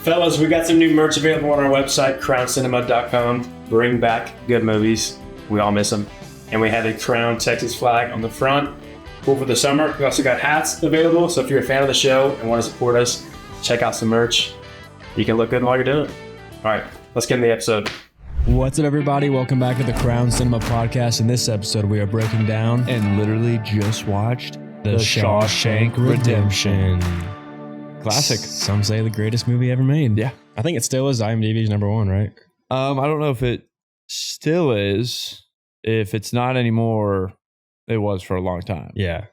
Fellas, we got some new merch available on our website, crowncinema.com. Bring back good movies. We all miss them. And we have a Crown Texas flag on the front. Cool for the summer. We also got hats available, so if you're a fan of the show and want to support us, check out some merch. You can look good while you're doing it. All right, let's get in the episode. What's up, everybody? Welcome back to the Crown Cinema Podcast. In this episode, we are breaking down and literally just watched the Shawshank Redemption. Classic. Some say the greatest movie ever made. Yeah. I think it still is IMDb's number one, right? I don't know if it still is. If it's not anymore, it was for a long time. Yeah.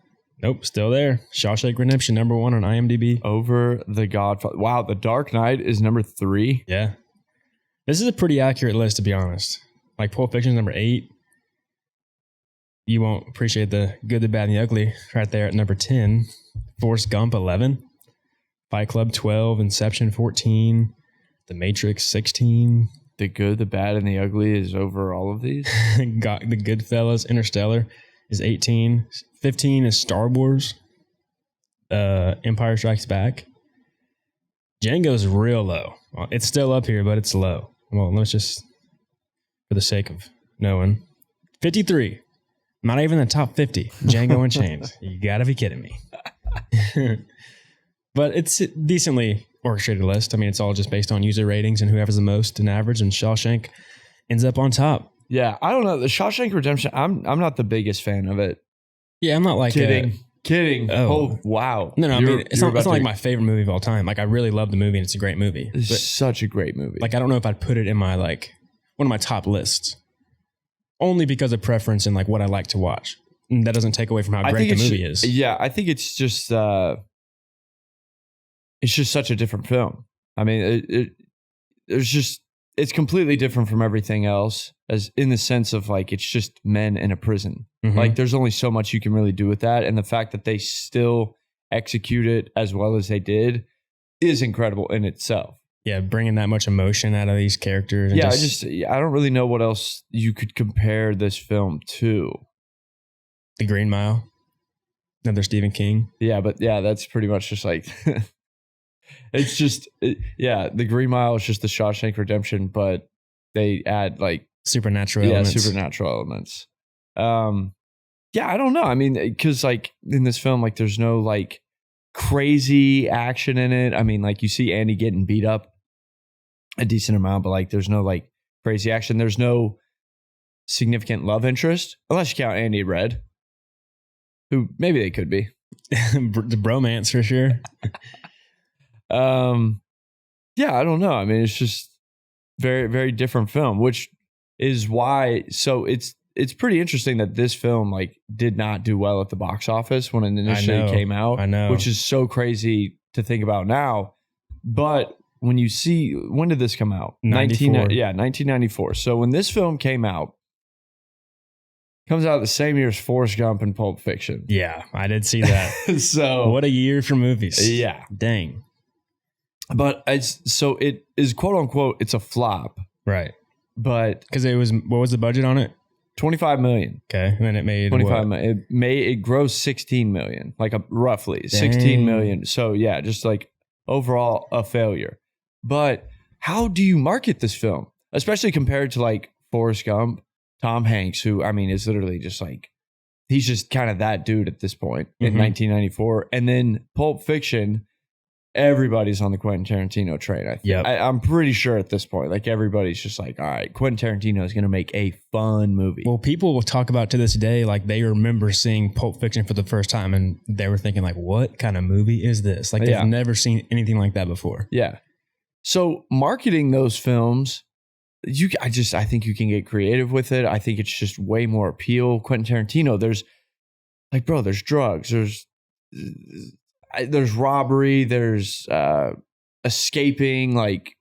Nope, still there. Shawshank Redemption, number one on IMDb. Over The Godfather. Wow, The Dark Knight is number 3. Yeah. This is a pretty accurate list, to be honest. Like Pulp Fiction is number 8. You won't appreciate the good, the bad, and the ugly right there at number 10. Forrest Gump, 11. Fight Club, 12. Inception, 14. The Matrix, 16. The Good, the Bad, and the Ugly is over all of these. Got the Goodfellas. Interstellar is 18. 15 is Star Wars. Empire Strikes Back. Django's real low. Well, it's still up here, but it's low. Well, let's just, for the sake of knowing, 53. Not even the top 50. Django Unchained. You gotta be kidding me. But it's a decently orchestrated list. I mean, it's all just based on user ratings and whoever's the most in average, and Shawshank ends up on top. Yeah, I don't know. The Shawshank Redemption, I'm not the biggest fan of it. Yeah, I'm not like Kidding. Oh, wow. No, I mean, it's not like my favorite movie of all time. Like, I really love the movie and it's a great movie. It's such a great movie. Like, I don't know if I'd put it in my, like, one of my top lists. Only because of preference and, like, what I like to watch. And that doesn't take away from how great the movie is. Yeah, I think it's just such a different film. I mean, it's completely different from everything else, as in the sense of like it's just men in a prison. Mm-hmm. Like there's only so much you can really do with that, and the fact that they still execute it as well as they did is incredible in itself. Yeah, bringing that much emotion out of these characters. And I don't really know what else you could compare this film to. The Green Mile, another Stephen King. Yeah, but yeah, that's pretty much just like. It's just, The Green Mile is just the Shawshank Redemption, but they add like supernatural elements. I don't know. I mean, because like in this film, like there's no like crazy action in it. I mean, like you see Andy getting beat up a decent amount, but like there's no like crazy action. There's no significant love interest, unless you count Andy Red, who maybe they could be. The bromance for sure. I don't know. I mean, it's just very, very different film, which is why. So it's pretty interesting that this film like did not do well at the box office when it initially came out. I know, which is so crazy to think about now. But when you see, when did this come out? 1994. So when this film came out, comes out the same year as Forrest Gump and Pulp Fiction. Yeah, I did see that. So what a year for movies. Yeah, dang. But it is quote unquote, it's a flop. Right. But because what was the budget on it? $25 million. Okay. And then it made 25 million. It grossed 16 million, like roughly 16 million. So yeah, just like overall a failure. But how do you market this film? Especially compared to like Forrest Gump, Tom Hanks, who I mean is literally just like, he's just kind of that dude at this point in 1994. And then Pulp Fiction, everybody's on the Quentin Tarantino train. I'm pretty sure at this point, like everybody's just like, all right, Quentin Tarantino is going to make a fun movie. Well, people will talk about to this day, like they remember seeing Pulp Fiction for the first time and they were thinking like, what kind of movie is this? Like they've never seen anything like that before. Yeah. So marketing those films, I think you can get creative with it. I think it's just way more appeal. Quentin Tarantino, there's drugs, there's robbery, there's escaping, like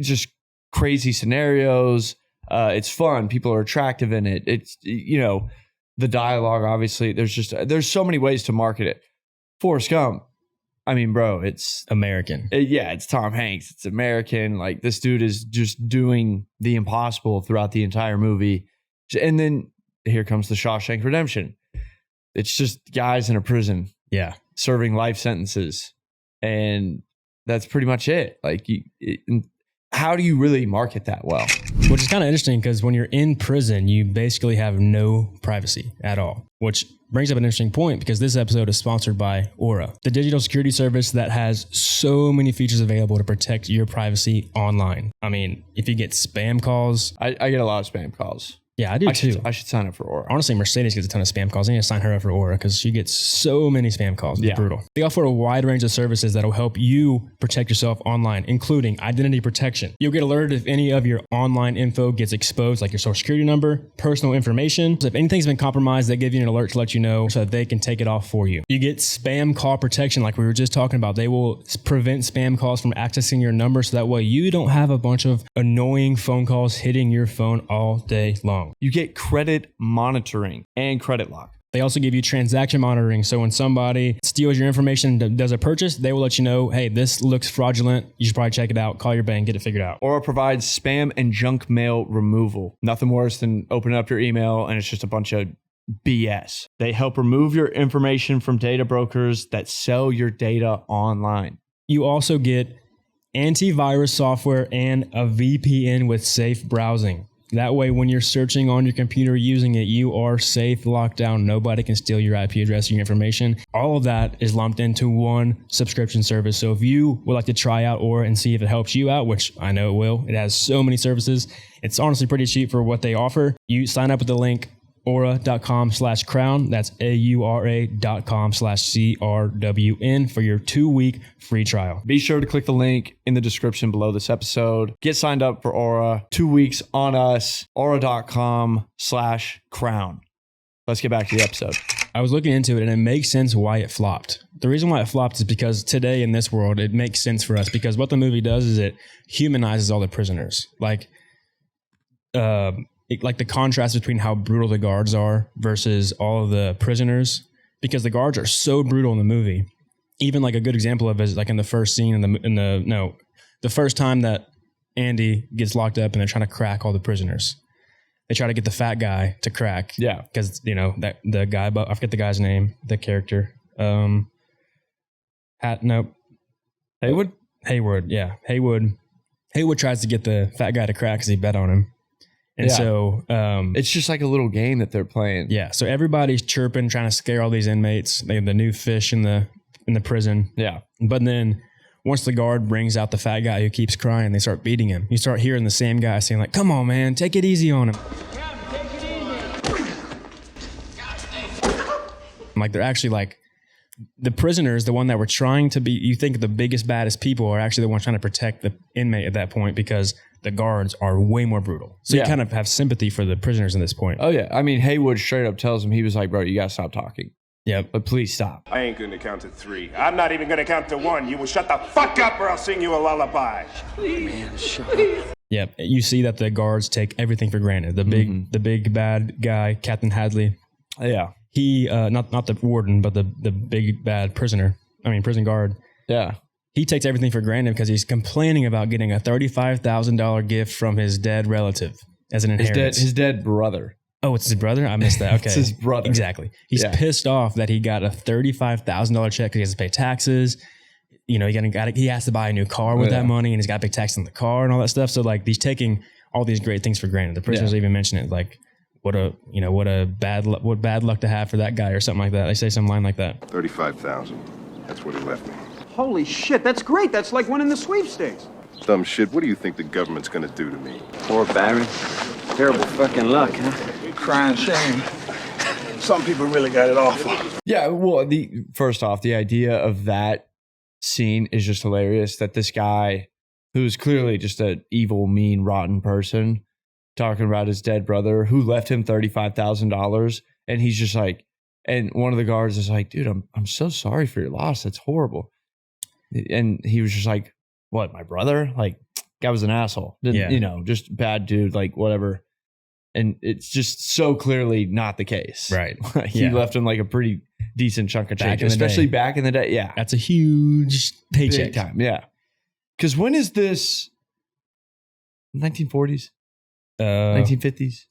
just crazy scenarios. It's fun. People are attractive in it. It's, the dialogue, obviously, there's so many ways to market it. Forrest Gump, I mean, bro, it's American. It's Tom Hanks. It's American. Like this dude is just doing the impossible throughout the entire movie. And then here comes the Shawshank Redemption. It's just guys in a prison. Yeah. Serving life sentences. And that's pretty much it. Like, how do you really market that well? Which is kind of interesting because when you're in prison, you basically have no privacy at all, which brings up an interesting point because this episode is sponsored by Aura, the digital security service that has so many features available to protect your privacy online. I mean, if you get spam calls. I get a lot of spam calls. Yeah, I do too. I should sign up for Aura. Honestly, Mercedes gets a ton of spam calls. I need to sign her up for Aura because she gets so many spam calls. It's brutal. They offer a wide range of services that will help you protect yourself online, including identity protection. You'll get alerted if any of your online info gets exposed, like your social security number, personal information. So if anything's been compromised, they give you an alert to let you know so that they can take it off for you. You get spam call protection, like we were just talking about. They will prevent spam calls from accessing your number so that way you don't have a bunch of annoying phone calls hitting your phone all day long. You get credit monitoring and credit lock. They also give you transaction monitoring. So when somebody steals your information and does a purchase, they will let you know, hey, this looks fraudulent. You should probably check it out. Call your bank, get it figured out. Aura provides spam and junk mail removal. Nothing worse than opening up your email and it's just a bunch of BS. They help remove your information from data brokers that sell your data online. You also get antivirus software and a VPN with safe browsing. That way, when you're searching on your computer using it, you are safe, locked down. Nobody can steal your IP address or your information. All of that is lumped into one subscription service. So if you would like to try out Aura and see if it helps you out, which I know it will, it has so many services. It's honestly pretty cheap for what they offer. You sign up with the link aura.com/crown. That's aura.com/CRWN for your 2-week free trial. Be sure to click the link in the description below this episode. Get signed up for Aura. 2 weeks on us. Aura.com/crown. Let's get back to the episode. I was looking into it and it makes sense why it flopped. The reason why it flopped is because today in this world, it makes sense for us because what the movie does is it humanizes all the prisoners. Like the contrast between how brutal the guards are versus all of the prisoners, because the guards are so brutal in the movie. Even like a good example of it is like in the first scene the first time that Andy gets locked up and they're trying to crack all the prisoners. They try to get the fat guy to crack. Yeah. Because, that the guy, I forget the guy's name, the character. Hayward? Yeah. Haywood tries to get the fat guy to crack because he bet on him. And so it's just like a little game that they're playing. Yeah. So everybody's chirping, trying to scare all these inmates. They have the new fish in the prison. Yeah. But then once the guard brings out the fat guy who keeps crying, they start beating him. You start hearing the same guy saying like, "Come on, man, take it easy on him." Like they're actually like the prisoners, the one that were trying to be, you think the biggest, baddest people are actually the ones trying to protect the inmate at that point because the guards are way more brutal. So you kind of have sympathy for the prisoners in this point. Oh yeah. I mean, Haywood straight up tells him, he was like, "Bro, you gotta stop talking." Yep. But please stop. I ain't gonna count to 3. I'm not even gonna count to 1. You will shut the fuck up or I'll sing you a lullaby. Man, shut up. Yep. You see that the guards take everything for granted. The big bad guy, Captain Hadley. Yeah. He, not the warden, but the big bad prison guard. Yeah. He takes everything for granted because he's complaining about getting a $35,000 gift from his dead relative as an inheritance. His dead brother. Oh, it's his brother? I missed that. Okay. It's his brother. Exactly. He's pissed off that he got a $35,000 check because he has to pay taxes. He has to buy a new car with that money and he's got to pay tax on the car and all that stuff. So like he's taking all these great things for granted. The prisoners even mention it like, what bad luck to have for that guy or something like that. They say some line like that. 35,000. That's what he left me. Holy shit, that's great. That's like winning the sweepstakes. Dumb shit. What do you think the government's gonna do to me? Poor Barry. Terrible fucking luck, huh? Crying shame. Some people really got it awful. Yeah, well, first off, the idea of that scene is just hilarious. That this guy, who's clearly just an evil, mean, rotten person, talking about his dead brother who left him $35,000, and he's just like, and one of the guards is like, "Dude, I'm so sorry for your loss. That's horrible." And he was just like, "What, my brother? Like, guy was an asshole. Just bad dude, like whatever." And it's just so clearly not the case. Right. He left him like a pretty decent chunk of change, especially back in the day. Yeah. That's a huge paycheck. Big time. Yeah. Because when is this? 1940s? 1950s?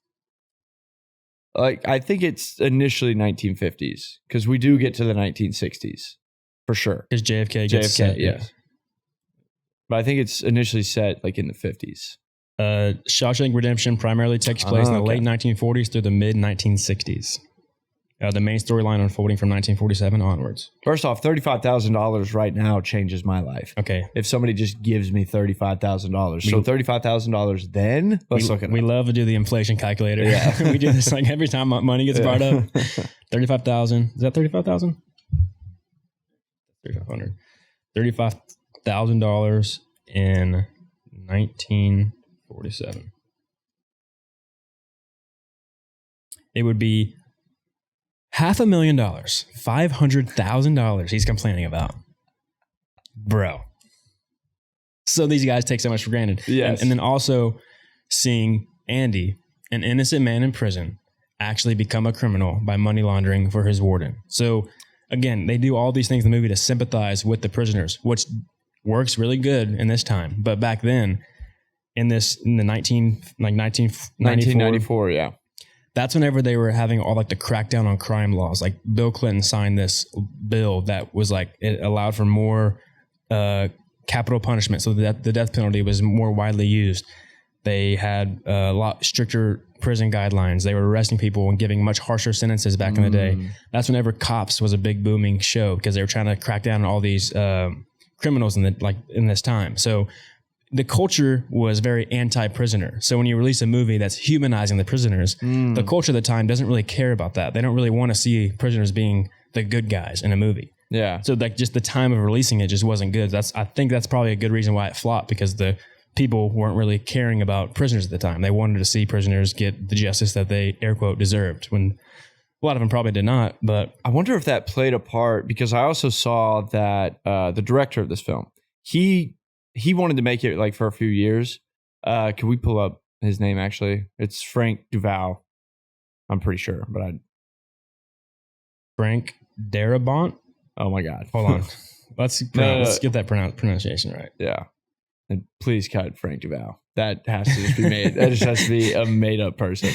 Like, I think it's initially 1950s because we do get to the 1960s for sure. Because JFK gets set. Yes. But I think it's initially set like in the 50s. Shawshank Redemption primarily takes place in the late 1940s through the mid 1960s. The main storyline unfolding from 1947 onwards. First off, $35,000 right now changes my life. Okay. If somebody just gives me $35,000. So $35,000 then? Let's look at it. We love to do the inflation calculator. Yeah. We do this like every time money gets brought up. 35,000. Is that 35,000? 3,500. $35,000 in 1947. It would be $500,000, $500,000 he's complaining about. Bro. So these guys take so much for granted. Yes. And then also seeing Andy, an innocent man in prison, actually become a criminal by money laundering for his warden. So again, they do all these things in the movie to sympathize with the prisoners, which works really good in this time. But back then, in the 1994, yeah. That's whenever they were having all like the crackdown on crime laws. Like Bill Clinton signed this bill that was like, it allowed for more capital punishment. So that the death penalty was more widely used. They had a lot stricter prison guidelines. They were arresting people and giving much harsher sentences back in the day. That's whenever Cops was a big booming show because they were trying to crack down on all these criminals in this time. So the culture was very anti-prisoner. So when you release a movie that's humanizing the prisoners, the culture of the time doesn't really care about that. They don't really want to see prisoners being the good guys in a movie. Yeah. So like just the time of releasing it just wasn't good. I think that's probably a good reason why it flopped, because the people weren't really caring about prisoners at the time. They wanted to see prisoners get the justice that they, air quote, deserved, when a lot of them probably did not. But I wonder if that played a part, because I also saw that the director of this film, he wanted to make it like for a few years. Can we pull up his name? Actually, it's Frank Duval. I'm pretty sure, but Frank Darabont. Oh my God! Hold on, let's get that pronunciation right. Yeah, and please cut Frank Duval. That has to just be made. That just has to be a made up person.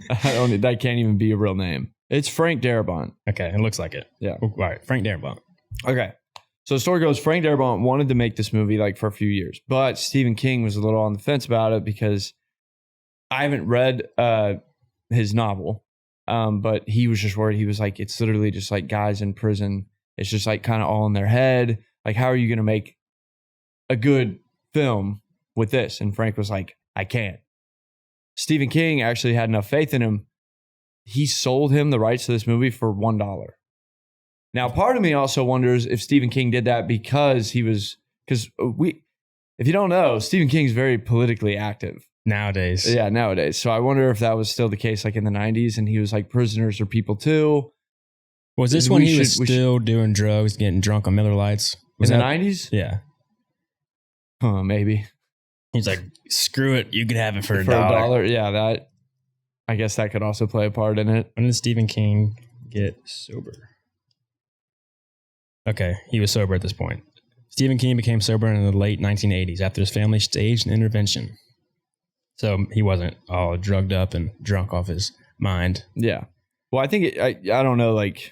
That can't even be a real name. It's Frank Darabont. Okay, it looks like it. Yeah. All right, Frank Darabont. Okay. So the story goes, Frank Darabont wanted to make this movie like for a few years, but Stephen King was a little on the fence about it because I haven't read his novel, but he was just worried. He was like, it's literally just like guys in prison. It's just like kind of all in their head. Like, how are you going to make a good film with this? And Frank was like, I can't. Stephen King actually had enough faith in him. He sold him the rights to this movie for $1. Now, part of me also wonders if Stephen King did that because if you don't know, Stephen King's very politically active. Nowadays. Yeah, nowadays. So I wonder if that was still the case like in the 90s and he was like, prisoners are people too. Was this when he was still doing drugs, getting drunk on Miller Lights? Was in the that 90s? Yeah. Huh, maybe. He's like, screw it. You could have it for $1. $1. Yeah, I guess that could also play a part in it. When did Stephen King get sober? Okay, he was sober at this point. Stephen King became sober in the late 1980s after his family staged an intervention. So he wasn't all drugged up and drunk off his mind. Yeah. Well, I think, I don't know, like,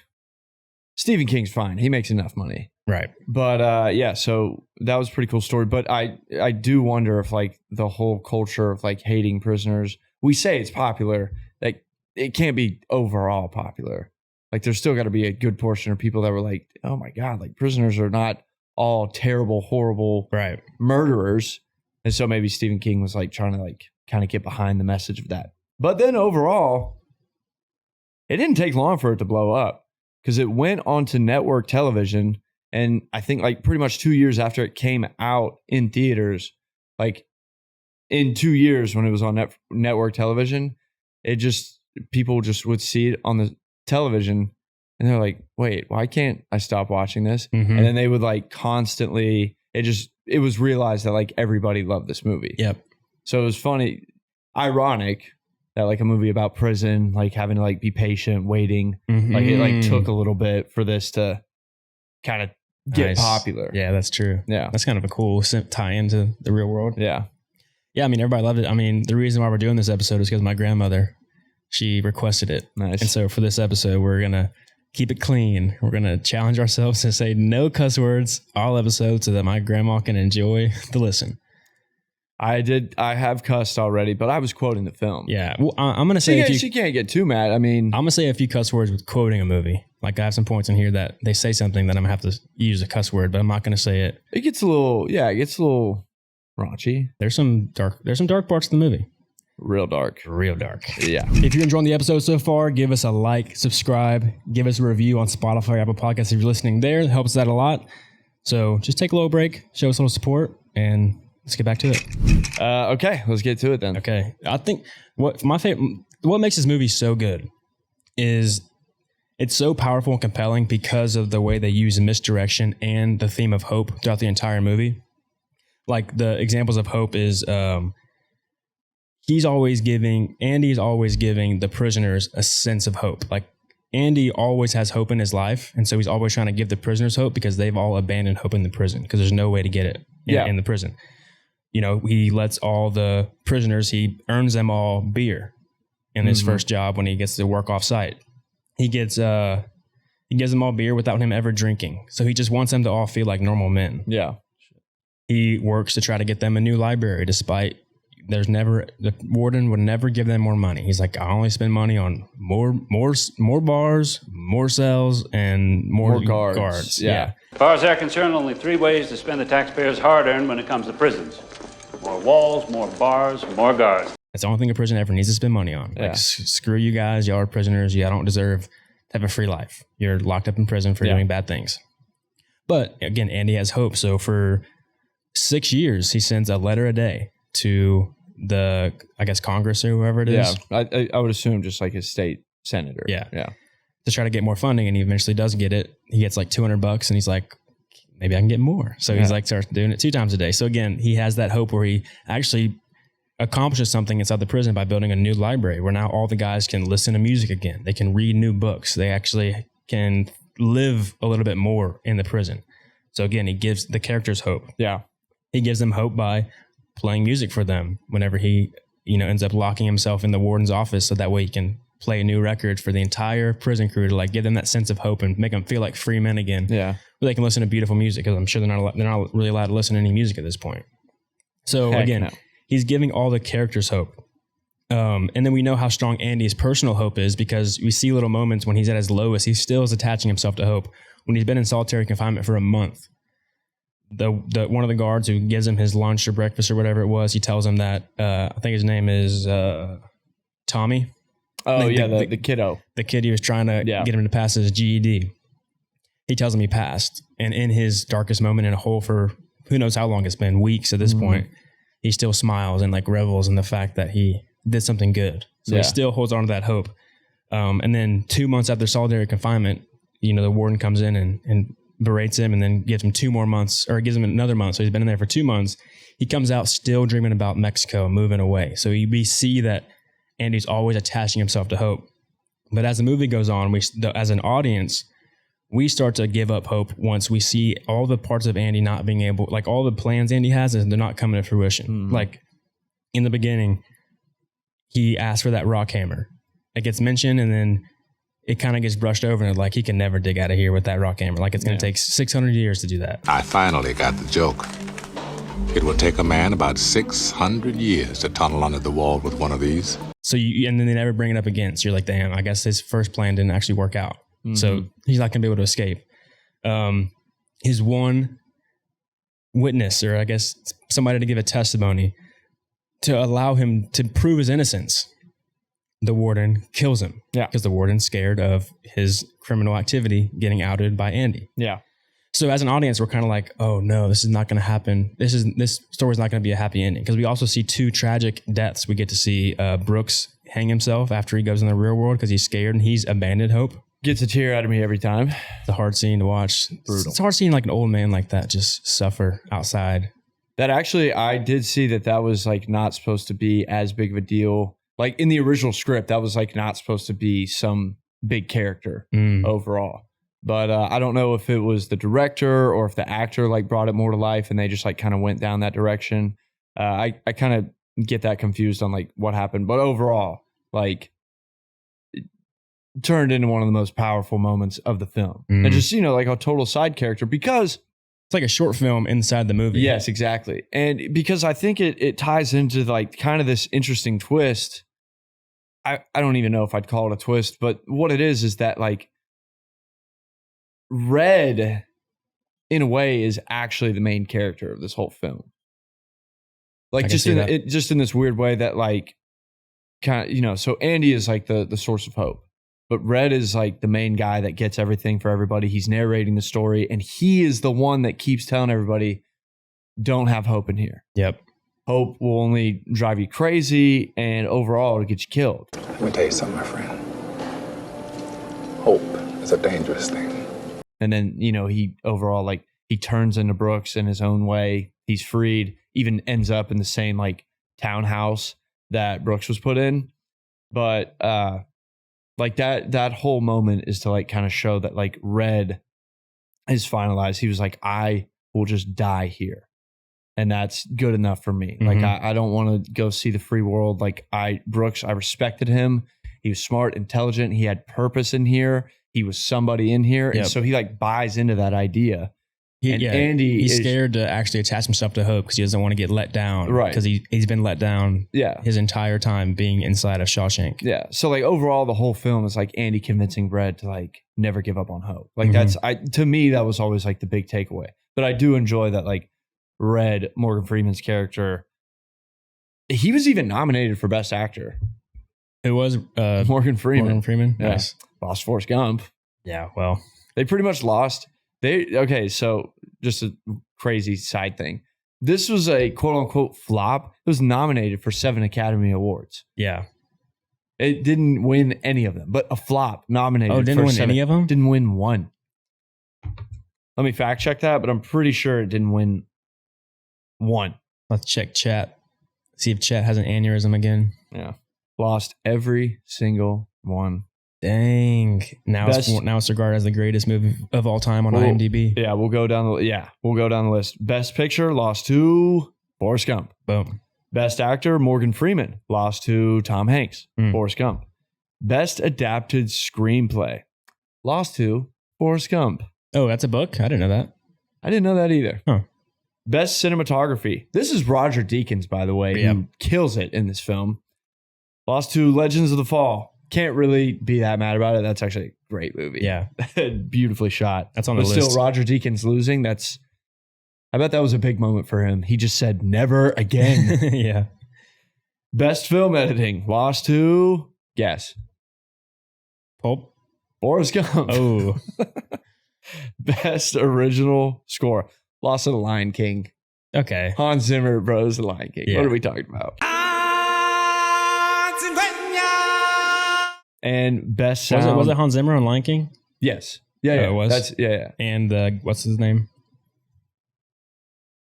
Stephen King's fine. He makes enough money. Right. But yeah, so that was a pretty cool story. But I do wonder if like the whole culture of like hating prisoners, we say it's popular, like it can't be overall popular. Like there's still got to be a good portion of people that were like, oh my God, like prisoners are not all terrible, horrible murderers. And so maybe Stephen King was like trying to like kind of get behind the message of that. But then overall, it didn't take long for it to blow up because it went onto network television. And I think like pretty much 2 years after it came out in theaters, like in 2 years when it was on network television, people just would see it on the television and they're like, wait, why can't I stop watching this? Mm-hmm. And then they would like constantly, it was realized that like everybody loved this movie. Yep. So it was funny, ironic that like a movie about prison, like having to like be patient, waiting, like it like took a little bit for this to kind of get popular. Yeah, that's true. Yeah. That's kind of a cool tie into the real world. Yeah. Yeah, I mean, everybody loved it. I mean, the reason why we're doing this episode is because my grandmother, she requested it. Nice. And so for this episode, we're going to keep it clean. We're going to challenge ourselves to say no cuss words all episodes so that my grandma can enjoy the listen. I have cussed already, but I was quoting the film. Yeah. Well, I'm going to say she can't get too mad. I mean, I'm going to say a few cuss words with quoting a movie. Like I have some points in here that they say something that I'm going to have to use a cuss word, but I'm not going to say it. It gets a little raunchy. There's some dark parts of the movie. Real dark. Yeah. If you're enjoying the episode so far, give us a like, subscribe, give us a review on Spotify, Apple Podcasts if you're listening there. It helps us out a lot. So just take a little break, show us a little support, and let's get back to it. Okay, let's get to it then. Okay. I think what makes this movie so good is it's so powerful and compelling because of the way they use misdirection and the theme of hope throughout the entire movie. Like the examples of hope is Andy's always giving the prisoners a sense of hope. Like Andy always has hope in his life. And so he's always trying to give the prisoners hope because they've all abandoned hope in the prison because there's no way to get it in the prison. You know, he lets all the prisoners, he earns them all beer in his first job when he gets to work off site. He gives them all beer without him ever drinking. So he just wants them to all feel like normal men. Yeah. He works to try to get them a new library despite the warden would never give them more money. He's like, I only spend money on more bars, more cells, and more guards. Yeah. As far as they're concerned, only 3 ways to spend the taxpayers' hard-earned when it comes to prisons. More walls, more bars, more guards. That's the only thing a prison ever needs to spend money on. Yeah. Like, screw you guys. Y'all are prisoners. Y'all don't deserve to have a free life. You're locked up in prison for doing bad things. But again, Andy has hope. So for 6 years, he sends a letter a day to the, I guess, Congress or whoever it is. Yeah, I would assume just like his state senator. Yeah. Yeah. To try to get more funding, and he eventually does get it. He gets like $200 and he's like, maybe I can get more. So he's like, starts doing it 2 times a day. So again, he has that hope where he actually accomplishes something inside the prison by building a new library where now all the guys can listen to music again. They can read new books. They actually can live a little bit more in the prison. So again, he gives the characters hope. Yeah. He gives them hope by playing music for them whenever he, ends up locking himself in the warden's office so that way he can play new records for the entire prison crew to like give them that sense of hope and make them feel like free men again. Yeah. Where they can listen to beautiful music because I'm sure they're not really allowed to listen to any music at this point. So he's giving all the characters hope. And then we know how strong Andy's personal hope is because we see little moments when he's at his lowest, he still is attaching himself to hope. When he's been in solitary confinement for a month, the one of the guards who gives him his lunch or breakfast or whatever it was, he tells him that I think his name is Tommy. Oh yeah, the kiddo, the kid he was trying to get him to pass his GED. He tells him he passed, and in his darkest moment in a hole for who knows how long it's been, weeks at this point, he still smiles and like revels in the fact that he did something good. So he still holds on to that hope. And then 2 months after solitary confinement, the warden comes in and berates him and then gives him 2 more months or gives him another month. So he's been in there for 2 months. He comes out still dreaming about Mexico, moving away. So we see that Andy's always attaching himself to hope. But as the movie goes on, as an audience, we start to give up hope once we see all the parts of Andy not being able, like all the plans Andy has, and they're not coming to fruition. Like in the beginning, he asked for that rock hammer. It gets mentioned and then it kind of gets brushed over and like he can never dig out of here with that rock hammer. Like it's going to take 600 years to do that. I finally got the joke. It will take a man about 600 years to tunnel under the wall with one of these. So and then they never bring it up again. So you're like, damn, I guess his first plan didn't actually work out. So he's not going to be able to escape. His one witness, or I guess somebody to give a testimony to allow him to prove his innocence, the warden kills him. Yeah. Because the warden's scared of his criminal activity getting outed by Andy. Yeah. So as an audience, we're kind of like, oh no, this is not going to happen. This story's not going to be a happy ending. Because we also see 2 tragic deaths. We get to see Brooks hang himself after he goes in the real world because he's scared and he's abandoned hope. Gets a tear out of me every time. It's a hard scene to watch. Brutal. It's hard seeing like an old man like that just suffer outside. That actually, I did see that was like not supposed to be as big of a deal. Like in the original script, that was like not supposed to be some big character overall. But I don't know if it was the director or if the actor like brought it more to life and they just like kind of went down that direction. I kind of get that confused on like what happened. But overall, like turned into one of the most powerful moments of the film. And just, like a total side character because it's like a short film inside the movie. Yes, exactly. And because I think it ties into like kind of this interesting twist. I don't even know if I'd call it a twist, but what it is that like Red in a way is actually the main character of this whole film. Like just in this weird way that like kind of, so Andy is like the source of hope, but Red is like the main guy that gets everything for everybody. He's narrating the story and he is the one that keeps telling everybody, don't have hope in here. Yep. Hope will only drive you crazy and overall it'll get you killed. Let me tell you something, my friend. Hope is a dangerous thing. And then, he overall, like, he turns into Brooks in his own way. He's freed, even ends up in the same, like, townhouse that Brooks was put in. But, like, that whole moment is to, like, kind of show that, like, Red is finalized. He was like, I will just die here. And that's good enough for me. Like, I don't want to go see the free world. Like, Brooks, I respected him. He was smart, intelligent. He had purpose in here. He was somebody in here. And so he like buys into that idea. Andy he's scared to actually attach himself to Hope because he doesn't want to get let down. Right. Because he's been let down his entire time being inside of Shawshank. Yeah. So like overall, the whole film is like Andy convincing Red to like never give up on hope. Like to me, that was always like the big takeaway. But I do enjoy that like Red, Morgan Freeman's character, he was even nominated for Best Actor. It was Morgan Freeman. Morgan Freeman? Yeah. Nice. Lost Forrest Gump. Yeah, well. They pretty much lost. So just a crazy side thing. This was a quote unquote flop. It was nominated for 7 Academy Awards. Yeah. It didn't win any of them, but a flop nominated. Oh, didn't win any of them? Didn't win one. Let me fact check that, but I'm pretty sure it didn't win one. Let's check chat. See if chat has an aneurysm again. Yeah. Lost every single one. Dang. Now it's regarded as the greatest movie of all time on IMDb. Yeah, we'll go down the list. Best Picture lost to Forrest Gump. Boom. Best Actor Morgan Freeman lost to Tom Hanks. Forrest Gump. Best Adapted Screenplay lost to Forrest Gump. Oh, that's a book? I didn't know that. I didn't know that either. Huh. Best Cinematography. This is Roger Deakins, by the way, who kills it in this film. Lost to Legends of the Fall. Can't really be that mad about it. That's actually a great movie. Yeah. Beautifully shot. That's on the list. But still, Roger Deakins losing, I bet that was a big moment for him. He just said, never again. Yeah. Best Film Editing. Lost to, guess. Pulp. Forrest Gump. Oh. Best Original Score. Lost to The Lion King. Okay. Hans Zimmer, bros, The Lion King. Yeah. What are we talking about? And best sound. Was it Hans Zimmer on Lion King? Yes. Yeah. It was. Yeah. And what's his name?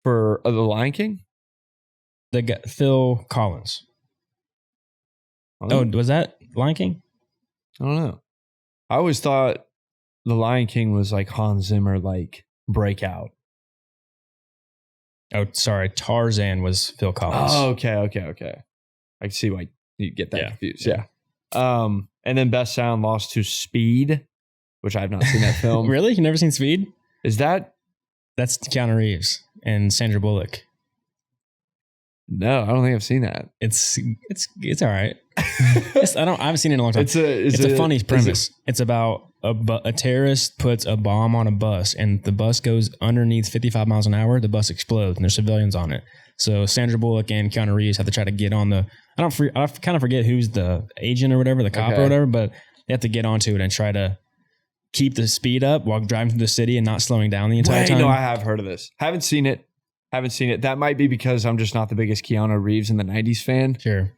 For The Lion King? The guy, Phil Collins. Oh, was that Lion King? I don't know. I always thought The Lion King was like Hans Zimmer, like breakout. Oh, sorry. Tarzan was Phil Collins. Oh, okay. I can see why you get that confused. Yeah. And then best sound lost to Speed, which I've not seen that film. Really? You never seen Speed? Is that? That's Keanu Reeves and Sandra Bullock. No, I don't think I've seen that. It's all right. I haven't seen it in a long time. It's a funny premise. It's about a terrorist puts a bomb on a bus and the bus goes underneath 55 miles an hour. The bus explodes and there's civilians on it. So Sandra Bullock and Keanu Reeves have to try to get on the. I kind of forget who's the agent or whatever, the cop or whatever, but they have to get onto it and try to keep the speed up while driving through the city and not slowing down the entire time. No, I have heard of this. Haven't seen it. That might be because I'm just not the biggest Keanu Reeves in the 90s fan. Sure.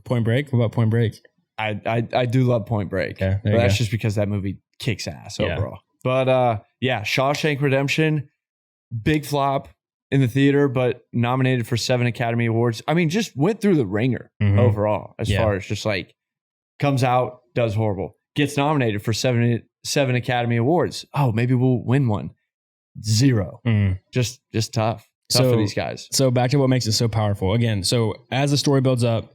Point Break? What about Point Break? I do love Point Break. Okay, but that's just because that movie kicks ass overall. But Shawshank Redemption, big flop in the theater, but nominated for 7 Academy Awards. I mean, just went through the ringer overall as far as just like comes out, does horrible, gets nominated for 7 Academy Awards. Oh, maybe we'll win one. 0. Just tough. Tough for these guys. So back to what makes it so powerful. Again, so as the story builds up,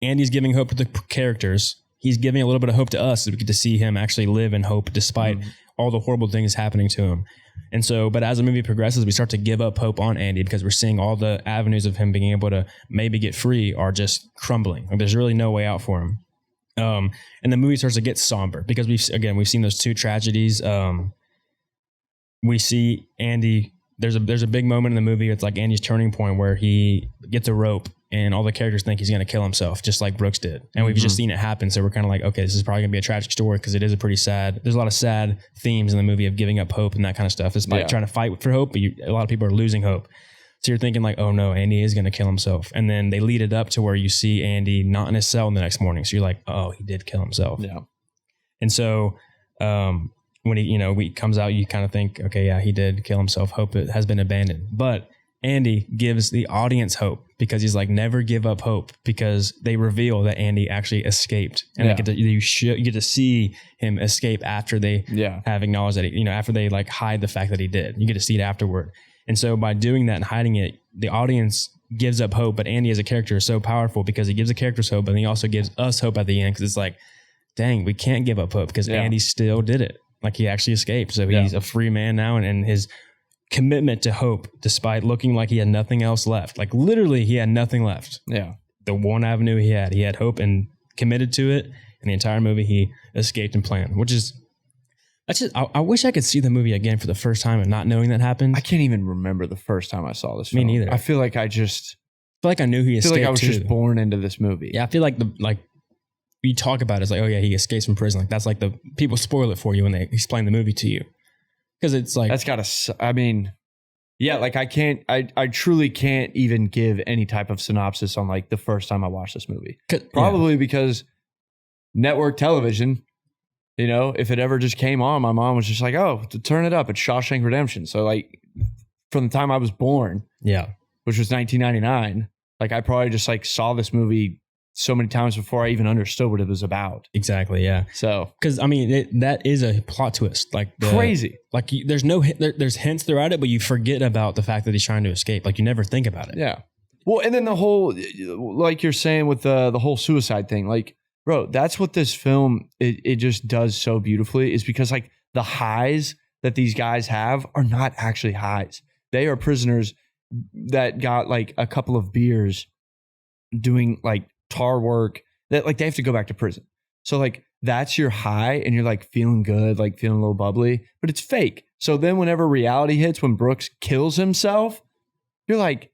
Andy's giving hope to the characters. he's giving a little bit of hope to us. So we get to see him actually live in hope despite all the horrible things happening to him. And so, but as the movie progresses, we start to give up hope on Andy because we're seeing all the avenues of him being able to maybe get free are just crumbling. Like, there's really no way out for him. And the movie starts to get somber because we've seen those two tragedies. We see Andy. There's a big moment in the movie. It's like Andy's turning point where he gets a rope and all the characters think he's going to kill himself, just like Brooks did. And we've just seen it happen. So we're kind of like, okay, this is probably going to be a tragic story because it is a pretty sad. There's a lot of sad themes in the movie of giving up hope and that kind of stuff. It's like trying to fight for hope, but a lot of people are losing hope. So you're thinking like, oh no, Andy is going to kill himself. And then they lead it up to where you see Andy not in his cell the next morning. So you're like, oh, he did kill himself. Yeah. And so when he comes out, you kind of think, okay, yeah, he did kill himself. Hope it has been abandoned. But Andy gives the audience hope because he's like, never give up hope, because they reveal that Andy actually escaped. And you get to see him escape after they have acknowledged that after they like hide the fact that he did. You get to see it afterward. And so by doing that and hiding it, the audience gives up hope. But Andy as a character is so powerful because he gives the characters hope, but he also gives us hope at the end, because it's like, dang, we can't give up hope because Andy still did it. Like, he actually escaped. So he's a free man now, and his commitment to hope, despite looking like he had nothing else left. Like, literally, he had nothing left. Yeah. The one avenue he had hope and committed to it. And the entire movie, he escaped and planned, which is, I wish I could see the movie again for the first time and not knowing that happened. I can't even remember the first time I saw this film. Me neither. I feel like I knew he escaped. I feel like I was too. just born into this movie. Yeah, I feel like you talk about it, it's like, oh yeah, he escapes from prison. Like, that's like the people spoil it for you when they explain the movie to you, because it's like that's gotta. I mean, yeah, like I truly can't even give any type of synopsis on like the first time I watched this movie. Probably because network television, if it ever just came on, my mom was just like, oh, to turn it up. It's Shawshank Redemption. So like from the time I was born, which was 1999, like I probably just like saw this movie so many times before I even understood what it was about. Exactly. Yeah. So, because I mean, that is a plot twist. Like crazy. Like there's there's hints throughout it, but you forget about the fact that he's trying to escape. Like, you never think about it. Yeah. Well, and then the whole, like you're saying with the whole suicide thing, like, bro, that's what this film, it just does so beautifully, is because like the highs that these guys have are not actually highs. They are prisoners that got like a couple of beers doing like tar work, that like they have to go back to prison. So like that's your high, and you're like feeling good, like feeling a little bubbly, but it's fake. So then whenever reality hits, when Brooks kills himself, you're like,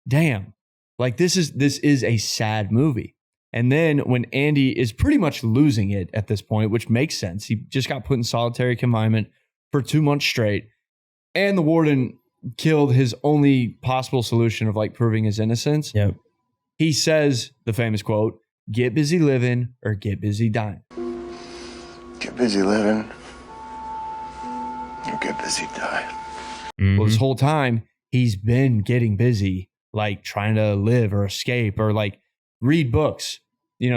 damn, like this is a sad movie. And then when Andy is pretty much losing it at this point, which makes sense, he just got put in solitary confinement for 2 months straight, and the warden killed his only possible solution of like proving his innocence. Yep. He says the famous quote, "Get busy living or get busy dying." Get busy living or get busy dying. Mm-hmm. Well, this whole time he's been getting busy, like trying to live or escape or like read books,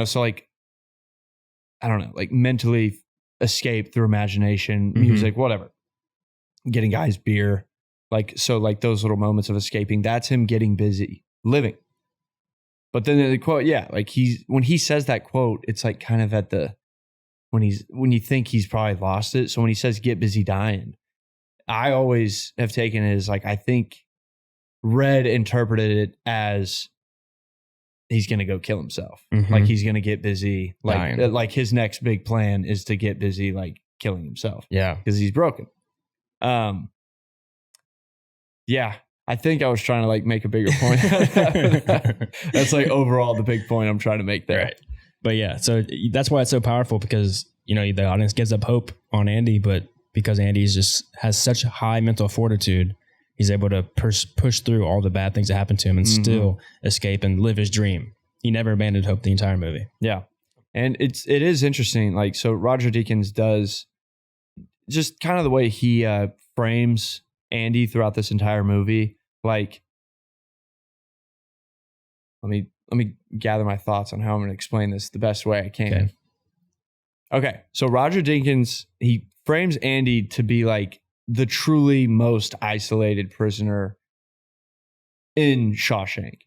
so like, I don't know, like mentally escape through imagination, music, whatever. Getting guys beer. Like, so like those little moments of escaping, that's him getting busy living. But then the quote, like when he says that quote, it's like kind of at when you think he's probably lost it. So when he says "get busy dying," I always have taken it as like, I think Red interpreted it as he's going to go kill himself. Like he's going to get busy. Like his next big plan is to get busy, like killing himself. Yeah. Because he's broken. Yeah. I think I was trying to like make a bigger point. That's like overall the big point I'm trying to make there. Right. But yeah, so that's why it's so powerful, because, the audience gives up hope on Andy, but because Andy has such high mental fortitude, he's able to push through all the bad things that happen to him and still escape and live his dream. He never abandoned hope the entire movie. Yeah. And it is interesting. Like, so Roger Deakins does just kind of the way he frames Andy throughout this entire movie. Like, let me gather my thoughts on how I'm going to explain this the best way I can. Okay. So Roger Deakins, he frames Andy to be like the truly most isolated prisoner in Shawshank.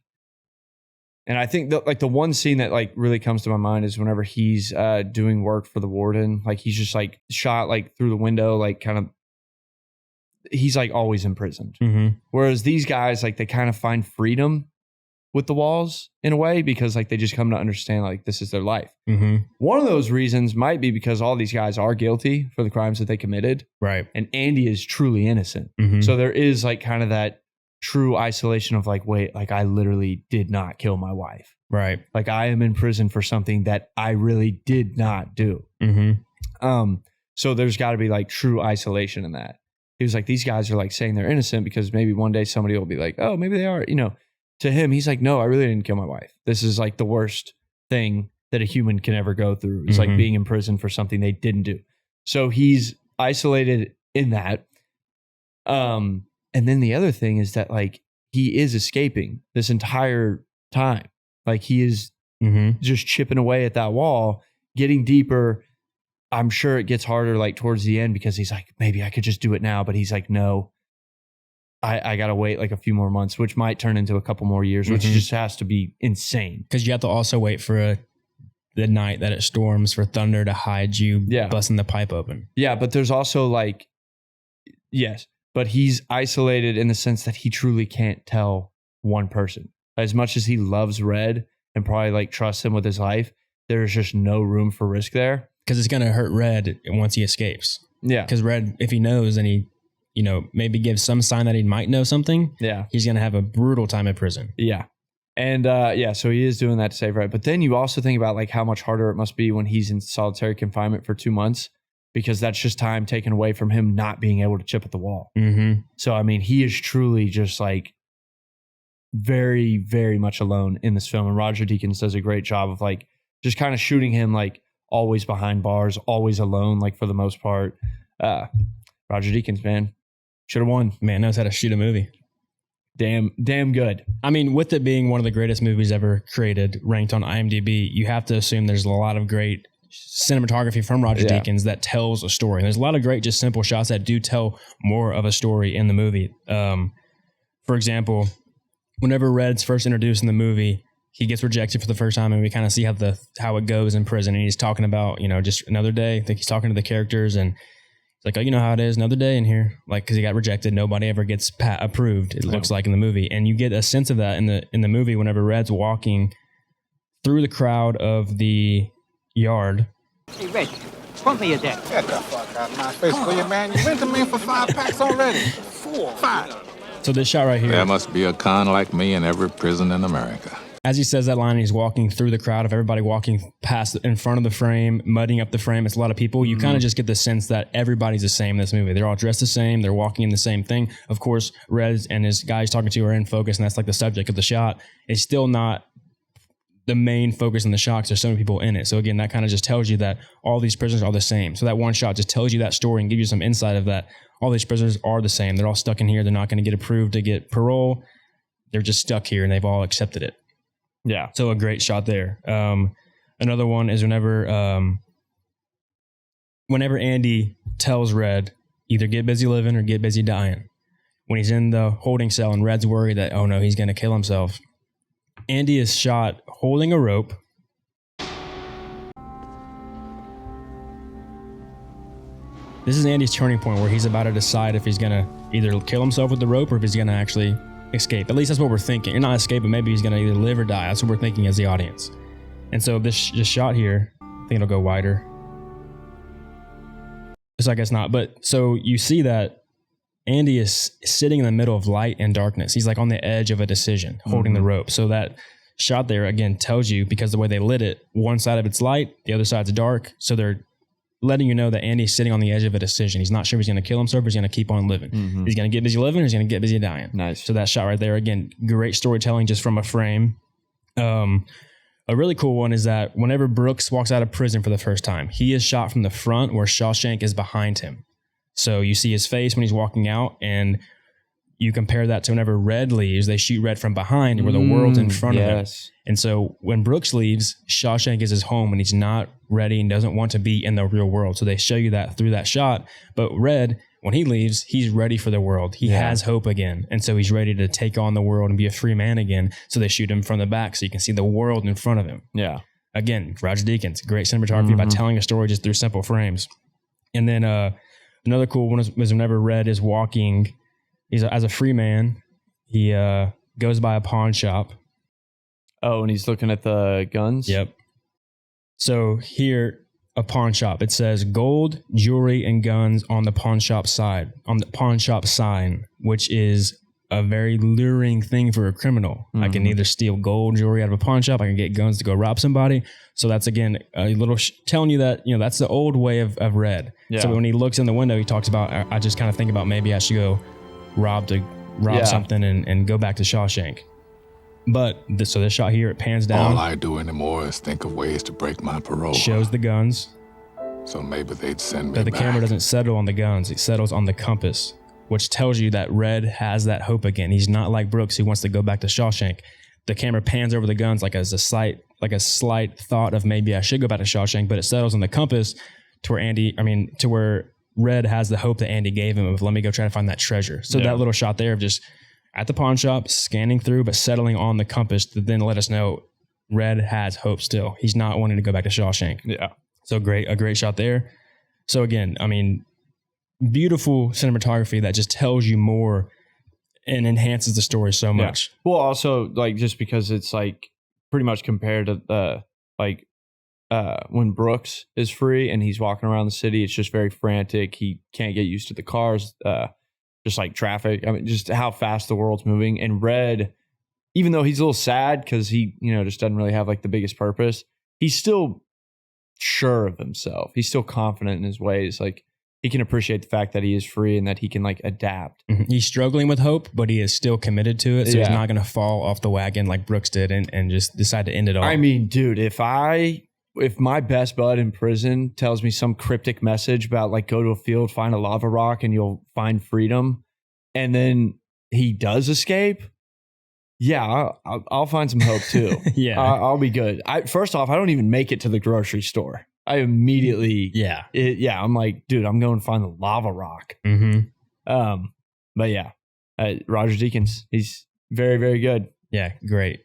And I think like the one scene that like really comes to my mind is whenever he's doing work for the warden, like he's just like shot like through the window, like kind of, he's like always imprisoned. Whereas these guys, like they kind of find freedom with the walls in a way because like they just come to understand like this is their life. One of those reasons might be because all these guys are guilty for the crimes that they committed. Right. And Andy is truly innocent. So there is like kind of that true isolation of like, wait, like I literally did not kill my wife. Right. Like I am in prison for something that I really did not do. So there's got to be like true isolation in that. He was like, these guys are like saying they're innocent because maybe one day somebody will be like, oh, maybe they are, you know. To him, he's like, no, I really didn't kill my wife. This is like the worst thing that a human can ever go through. It's like being in prison for something they didn't do. So he's isolated in that. And then the other thing is that like he is escaping this entire time. Like he is just chipping away at that wall, getting deeper. I'm sure it gets harder like towards the end because he's like, maybe I could just do it now. But he's like, no. I got to wait like a few more months, which might turn into a couple more years, which just has to be insane. Because you have to also wait for the night that it storms for thunder to hide you busting the pipe open. Yeah, but there's also like, yes, but he's isolated in the sense that he truly can't tell one person. As much as he loves Red and probably like trusts him with his life, there's just no room for risk there. Because it's going to hurt Red once he escapes. Yeah. Because Red, if he knows and he, you know, maybe gives some sign that he might know something, he's going to have a brutal time in prison. Yeah. And so he is doing that to save Red. But then you also think about like how much harder it must be when he's in solitary confinement for 2 months, because that's just time taken away from him not being able to chip at the wall. So, I mean, he is truly just like very, very much alone in this film. And Roger Deakins does a great job of like just kind of shooting him like always behind bars, always alone, like for the most part. Roger Deakins, man. Should have won. Man knows how to shoot a movie. Damn good. I mean, with it being one of the greatest movies ever created, ranked on IMDb, you have to assume there's a lot of great cinematography from Roger Deakins that tells a story. There's a lot of great, just simple shots that do tell more of a story in the movie. For example, whenever Red's first introduced in the movie, he gets rejected for the first time, and we kind of see how it goes in prison. And he's talking about, you know, just another day. I think he's talking to the characters, and it's like, oh, you know how it is, another day in here. Like, because he got rejected, nobody ever gets approved. It looks like in the movie, and you get a sense of that in the movie whenever Red's walking through the crowd of the yard. Hey, Red, front me your deck. Get the fuck out of my face, will you, man? You went to me for 5 packs already. 4, 5. So this shot right here. There must be a con like me in every prison in America. As he says that line, he's walking through the crowd of everybody walking past in front of the frame, mudding up the frame. It's a lot of people. You kind of just get the sense that everybody's the same in this movie. They're all dressed the same. They're walking in the same thing. Of course, Red and his guy he's talking to are in focus, and that's like the subject of the shot. It's still not the main focus in the shot because there's so many people in it. So again, that kind of just tells you that all these prisoners are the same. So that one shot just tells you that story and gives you some insight of that. All these prisoners are the same. They're all stuck in here. They're not going to get approved to get parole. They're just stuck here, and they've all accepted it. Yeah. So a great shot there. Another one is whenever Andy tells Red, either get busy living or get busy dying. When he's in the holding cell and Red's worried that, oh no, he's going to kill himself. Andy is shot holding a rope. This is Andy's turning point where he's about to decide if he's going to either kill himself with the rope or if he's going to actually escape. At least that's what we're thinking. You're not escaping. Maybe he's going to either live or die. That's what we're thinking as the audience. And so this shot here, I think it'll go wider. So I guess not. But so you see that Andy is sitting in the middle of light and darkness. He's like on the edge of a decision, holding the rope. So that shot there, again, tells you, because the way they lit it, one side of it's light, the other side's dark. So they're letting you know that Andy's sitting on the edge of a decision. He's not sure if he's going to kill himself or he's going to keep on living. He's going to get busy living or he's going to get busy dying. Nice. So that shot right there, again, great storytelling just from a frame. A really cool one is that whenever Brooks walks out of prison for the first time, he is shot from the front where Shawshank is behind him. So you see his face when he's walking out, and you compare that to whenever Red leaves, they shoot Red from behind where the world's in front of him. And so when Brooks leaves, Shawshank is his home and he's not ready and doesn't want to be in the real world. So they show you that through that shot. But Red, when he leaves, he's ready for the world. He has hope again. And so he's ready to take on the world and be a free man again. So they shoot him from the back so you can see the world in front of him. Yeah. Again, Roger Deakins, great cinematography by telling a story just through simple frames. And then another cool one was whenever Red is walking, as a free man, he goes by a pawn shop. Oh, and he's looking at the guns? Yep. So here, a pawn shop. It says gold, jewelry, and guns on the pawn shop sign, which is a very luring thing for a criminal. I can either steal gold jewelry out of a pawn shop, I can get guns to go rob somebody. So that's, again, a little telling you that, that's the old way of Red. Yeah. So when he looks in the window, he talks about, I just kind of think about maybe I should go rob something and go back to Shawshank. But so this shot here, it pans down. All I do anymore is think of ways to break my parole. Shows the guns. So maybe they'd send me But the back. camera doesn't settle on the guns. It settles on the compass, which tells you that Red has that hope again. He's not like Brooks, who wants to go back to Shawshank. The camera pans over the guns like a slight thought of maybe I should go back to Shawshank, but it settles on the compass to where Red has the hope that Andy gave him of, let me go try to find that treasure. So that little shot there of just at the pawn shop, scanning through, but settling on the compass to then let us know Red has hope still. He's not wanting to go back to Shawshank. Yeah. So a great shot there. So again, beautiful cinematography that just tells you more and enhances the story so much. Well, also, just because it's pretty much compared to when Brooks is free and he's walking around the city, it's just very frantic. He can't get used to the cars, just like traffic. Just how fast the world's moving. And Red, even though he's a little sad because he, just doesn't really have the biggest purpose, he's still sure of himself. He's still confident in his ways. He can appreciate the fact that he is free and that he can adapt. Mm-hmm. He's struggling with hope, but he is still committed to it. So he's not going to fall off the wagon like Brooks did and just decide to end it all. Dude, if my best bud in prison tells me some cryptic message about go to a field, find a lava rock, and you'll find freedom, and then he does escape, I'll find some hope too. I'll be good. First off, I don't even make it to the grocery store. I immediately, I'm like, dude, I'm going to find the lava rock. Mm-hmm. But Roger Deakins, he's very, very good. Yeah, great.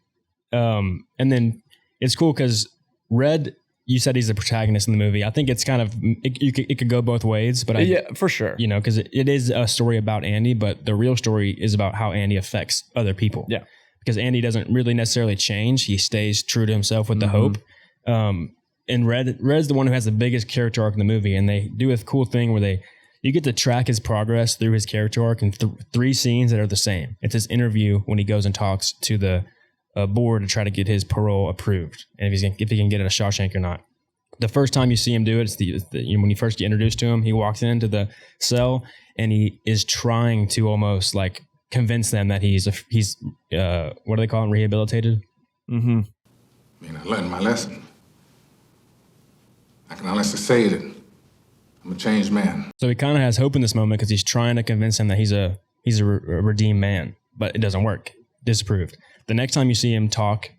And then it's cool because Red, you said he's the protagonist in the movie. I think it's kind of, it could go both ways, but for sure. Because it is a story about Andy, but the real story is about how Andy affects other people. Yeah. Because Andy doesn't really necessarily change. He stays true to himself with the hope. And Red's the one who has the biggest character arc in the movie, and they do a cool thing where you get to track his progress through his character arc in three scenes that are the same. It's his interview when he goes and talks to the board to try to get his parole approved, and if he can get it a Shawshank or not. The first time you see him do it, it's when you first get introduced to him, he walks into the cell and he is trying to almost convince them that he's what do they call him, rehabilitated? Mm-hmm. I learned my lesson. I can honestly say that I'm a changed man. So he kind of has hope in this moment because he's trying to convince him that he's a redeemed man, but it doesn't work. Disproved. The next time you see him talk,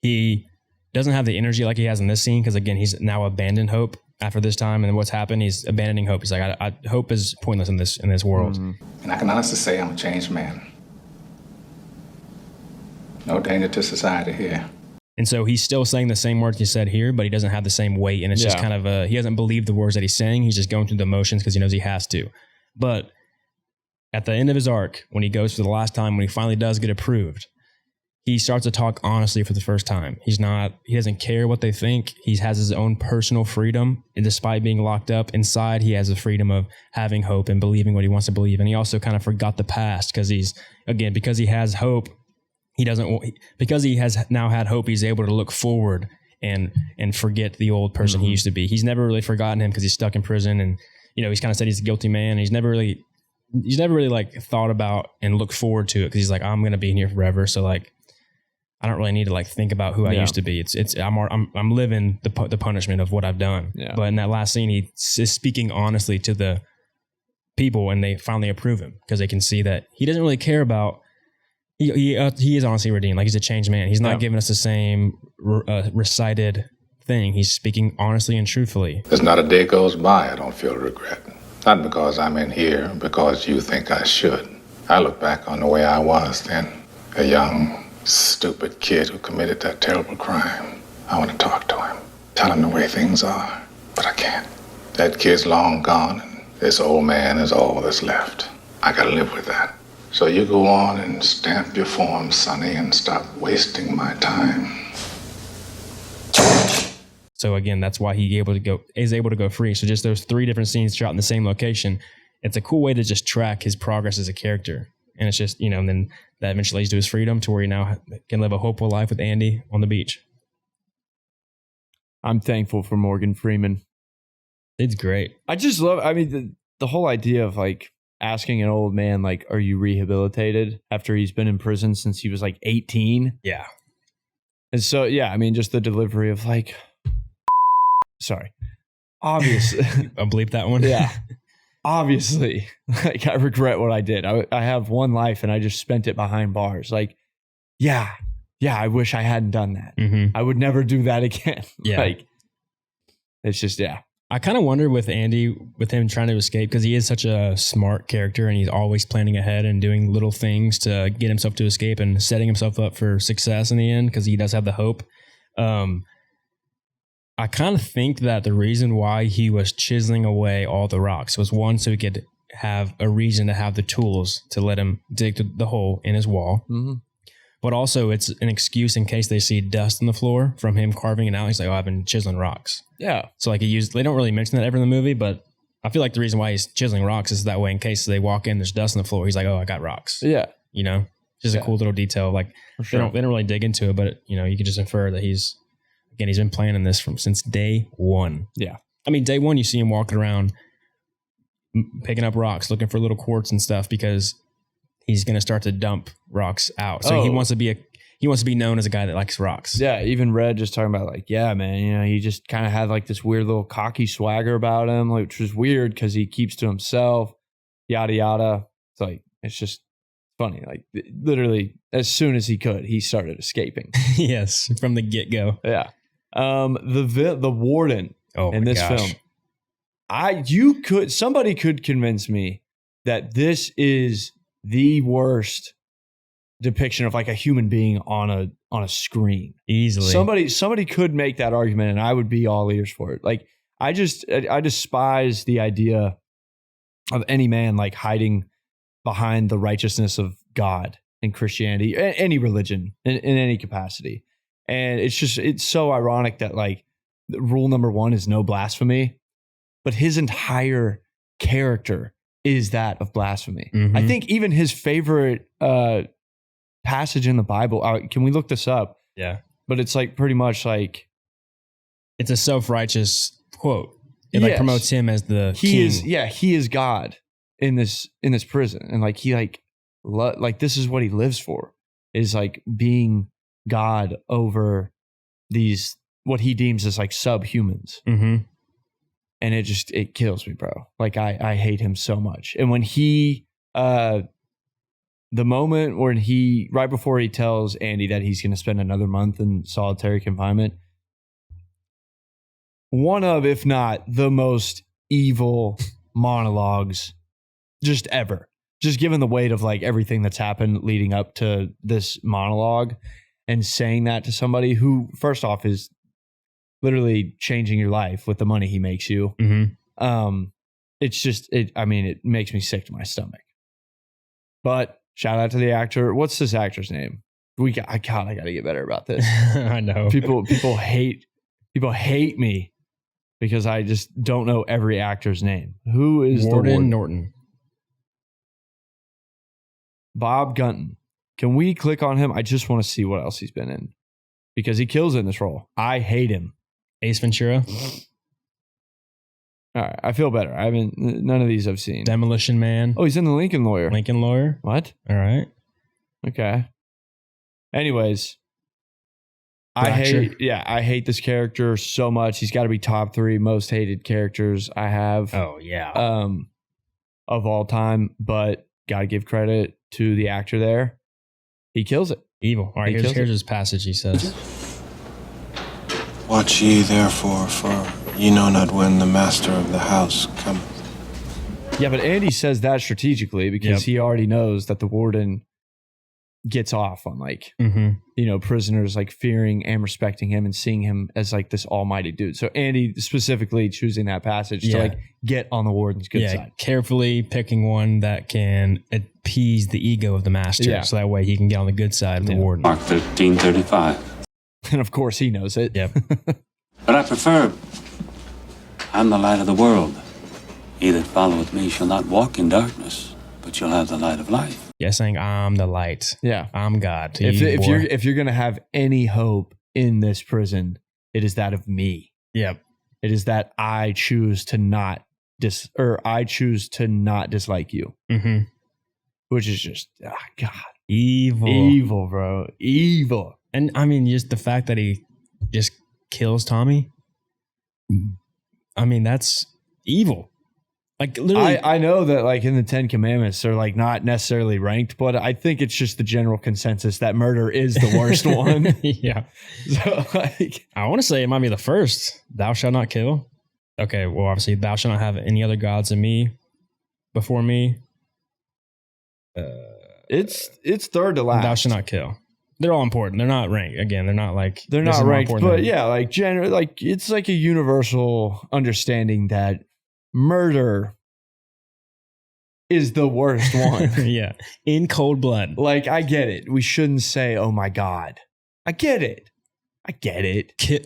he doesn't have the energy like he has in this scene because, again, he's now abandoned hope after this time. And what's happened, he's abandoning hope. He's like, hope is pointless in this world. Mm-hmm. And I can honestly say I'm a changed man. No danger to society here. And so he's still saying the same words he said here, but he doesn't have the same weight. And it's just kind of he doesn't believe the words that he's saying. He's just going through the motions because he knows he has to. But at the end of his arc, when he goes for the last time, when he finally does get approved, he starts to talk honestly for the first time. He doesn't care what they think. He has his own personal freedom. And despite being locked up inside, he has the freedom of having hope and believing what he wants to believe. And he also kind of forgot the past because because he has hope, because he has now had hope, he's able to look forward and forget the old person he used to be. He's never really forgotten him because he's stuck in prison. And, he's kind of said he's a guilty man. And he's never really thought about and looked forward to it because he's like, I'm going to be in here forever. So I don't really need to think about who I used to be. I'm living the punishment of what I've done. Yeah. But in that last scene, he is speaking honestly to the people, and they finally approve him because they can see that he doesn't really care about. He is honestly redeemed. He's a changed man. He's not giving us the same recited thing. He's speaking honestly and truthfully. There's not a day goes by I don't feel regret. Not because I'm in here, because you think I should. I look back on the way I was then. A young, stupid kid who committed that terrible crime. I want to talk to him. Tell him the way things are. But I can't. That kid's long gone, and this old man is all that's left. I gotta live with that. So you go on and stamp your form, Sonny, and stop wasting my time. So again, that's why is able to go free. So just those 3 different scenes shot in the same location. It's a cool way to just track his progress as a character. And it's just, and then that eventually leads to his freedom to where he now can live a hopeful life with Andy on the beach. I'm thankful for Morgan Freeman. It's great. I just love, the whole idea of like asking an old man, like, are you rehabilitated after he's been in prison since he was like 18? Yeah. And so, yeah, just the delivery of like, sorry, obviously. I'll bleep that one. Yeah. Obviously, like I regret what I did. I have one life and I just spent it behind bars. Like, yeah, I wish I hadn't done that. Mm-hmm. I would never do that again. Yeah. Like, it's just, yeah. I kind of wonder with Andy, with him trying to escape, because he is such a smart character and he's always planning ahead and doing little things to get himself to escape and setting himself up for success in the end, because he does have the hope. I kind of think that the reason why he was chiseling away all the rocks was, one, so he could have a reason to have the tools to let him dig the hole in his wall. Mm-hmm. But also it's an excuse in case they see dust on the floor from him carving it out. He's like, oh, I've been chiseling rocks. Yeah. So like they don't really mention that ever in the movie, but I feel like the reason why he's chiseling rocks is that way in case they walk in, there's dust on the floor. He's like, oh, I got rocks. Yeah. Just a cool little detail. Like sure. they don't really dig into it, but you can just infer that he's been planning this since day one. Yeah. Day one, you see him walking around picking up rocks, looking for little quartz and stuff because he's going to start to dump rocks out. So he wants to be known as a guy that likes rocks. Yeah. Even Red just talking about like, yeah, man, he just kind of had like this weird little cocky swagger about him, which was weird because he keeps to himself, yada, yada. It's like, it's just funny. Like literally as soon as he could, he started escaping. Yes. From the get-go. Yeah. The warden in this film. Somebody could convince me that this is the worst depiction of like a human being on a screen. Easily. Somebody could make that argument and I would be all ears for it. Like I despise the idea of any man like hiding behind the righteousness of God and Christianity, any religion in any capacity. And it's so ironic that like rule number 1 is no blasphemy, but his entire character is that of blasphemy. Mm-hmm. I think even his favorite passage in the Bible, can we look this up? Yeah. But it's like pretty much like, it's a self-righteous quote. It like promotes him as the king. He is God in this prison. And like, he like this is what he lives for, is like being God over these, what he deems as like subhumans. Mm-hmm. And it kills me, bro. Like I hate him so much. And when he, the moment when right before he tells Andy that he's going to spend another month in solitary confinement, one of, if not the most evil monologues just ever, just given the weight of like everything that's happened leading up to this monologue, and saying that to somebody who first off is literally changing your life with the money he makes you. Mm-hmm. It makes me sick to my stomach. But shout out to the actor. What's this actor's name? I gotta get better about this. I know. People hate me because I just don't know every actor's name. Who is Warden Norton? Bob Gunton. Can we click on him? I just want to see what else he's been in, because he kills it in this role. I hate him. Ace Ventura. All right, I feel better. None of these I've seen. Demolition Man. Oh, he's in The Lincoln Lawyer. Lincoln Lawyer. What? All right. Okay. Anyways, I hate this character so much. He's got to be top 3 most hated characters I have. Oh yeah. Of all time, but gotta give credit to the actor there. He kills it. Evil. All right, here's his passage. He says, "Watch ye therefore, for ye know not when the master of the house cometh. Yeah, but Andy says that strategically because he already knows that the warden gets off on like, prisoners like fearing and respecting him and seeing him as like this almighty dude. So Andy specifically choosing that passage to like get on the warden's good side. Carefully picking one that can appease the ego of the master. So that way he can get on the good side of the warden. Mark 1335. And of course he knows it. Yep. But I prefer, I'm the light of the world. He that followeth me shall not walk in darkness, but shall have the light of life. Yeah, saying I'm the light. Yeah, I'm God. If you're gonna have any hope in this prison, it is that of me. Yep. It is that I choose to not dislike you. Which is just God, evil, bro, evil. And I mean, just the fact that he just kills Tommy. I mean, that's evil. Like literally, I know that like in the 10 Commandments they're like not necessarily ranked, but I think it's just the general consensus that murder is the worst one. Yeah. So like, I want to say it might be the first. Thou shalt not kill. Okay, well, obviously, thou shalt not have any other gods than me before me. It's third to last. Thou shalt not kill. They're all important. They're not ranked. Again, they're not like they're not ranked, but yeah, like general, like it's like a universal understanding that murder is the worst one. Yeah, in cold blood. Like I get it. We shouldn't say, "Oh my God." I get it.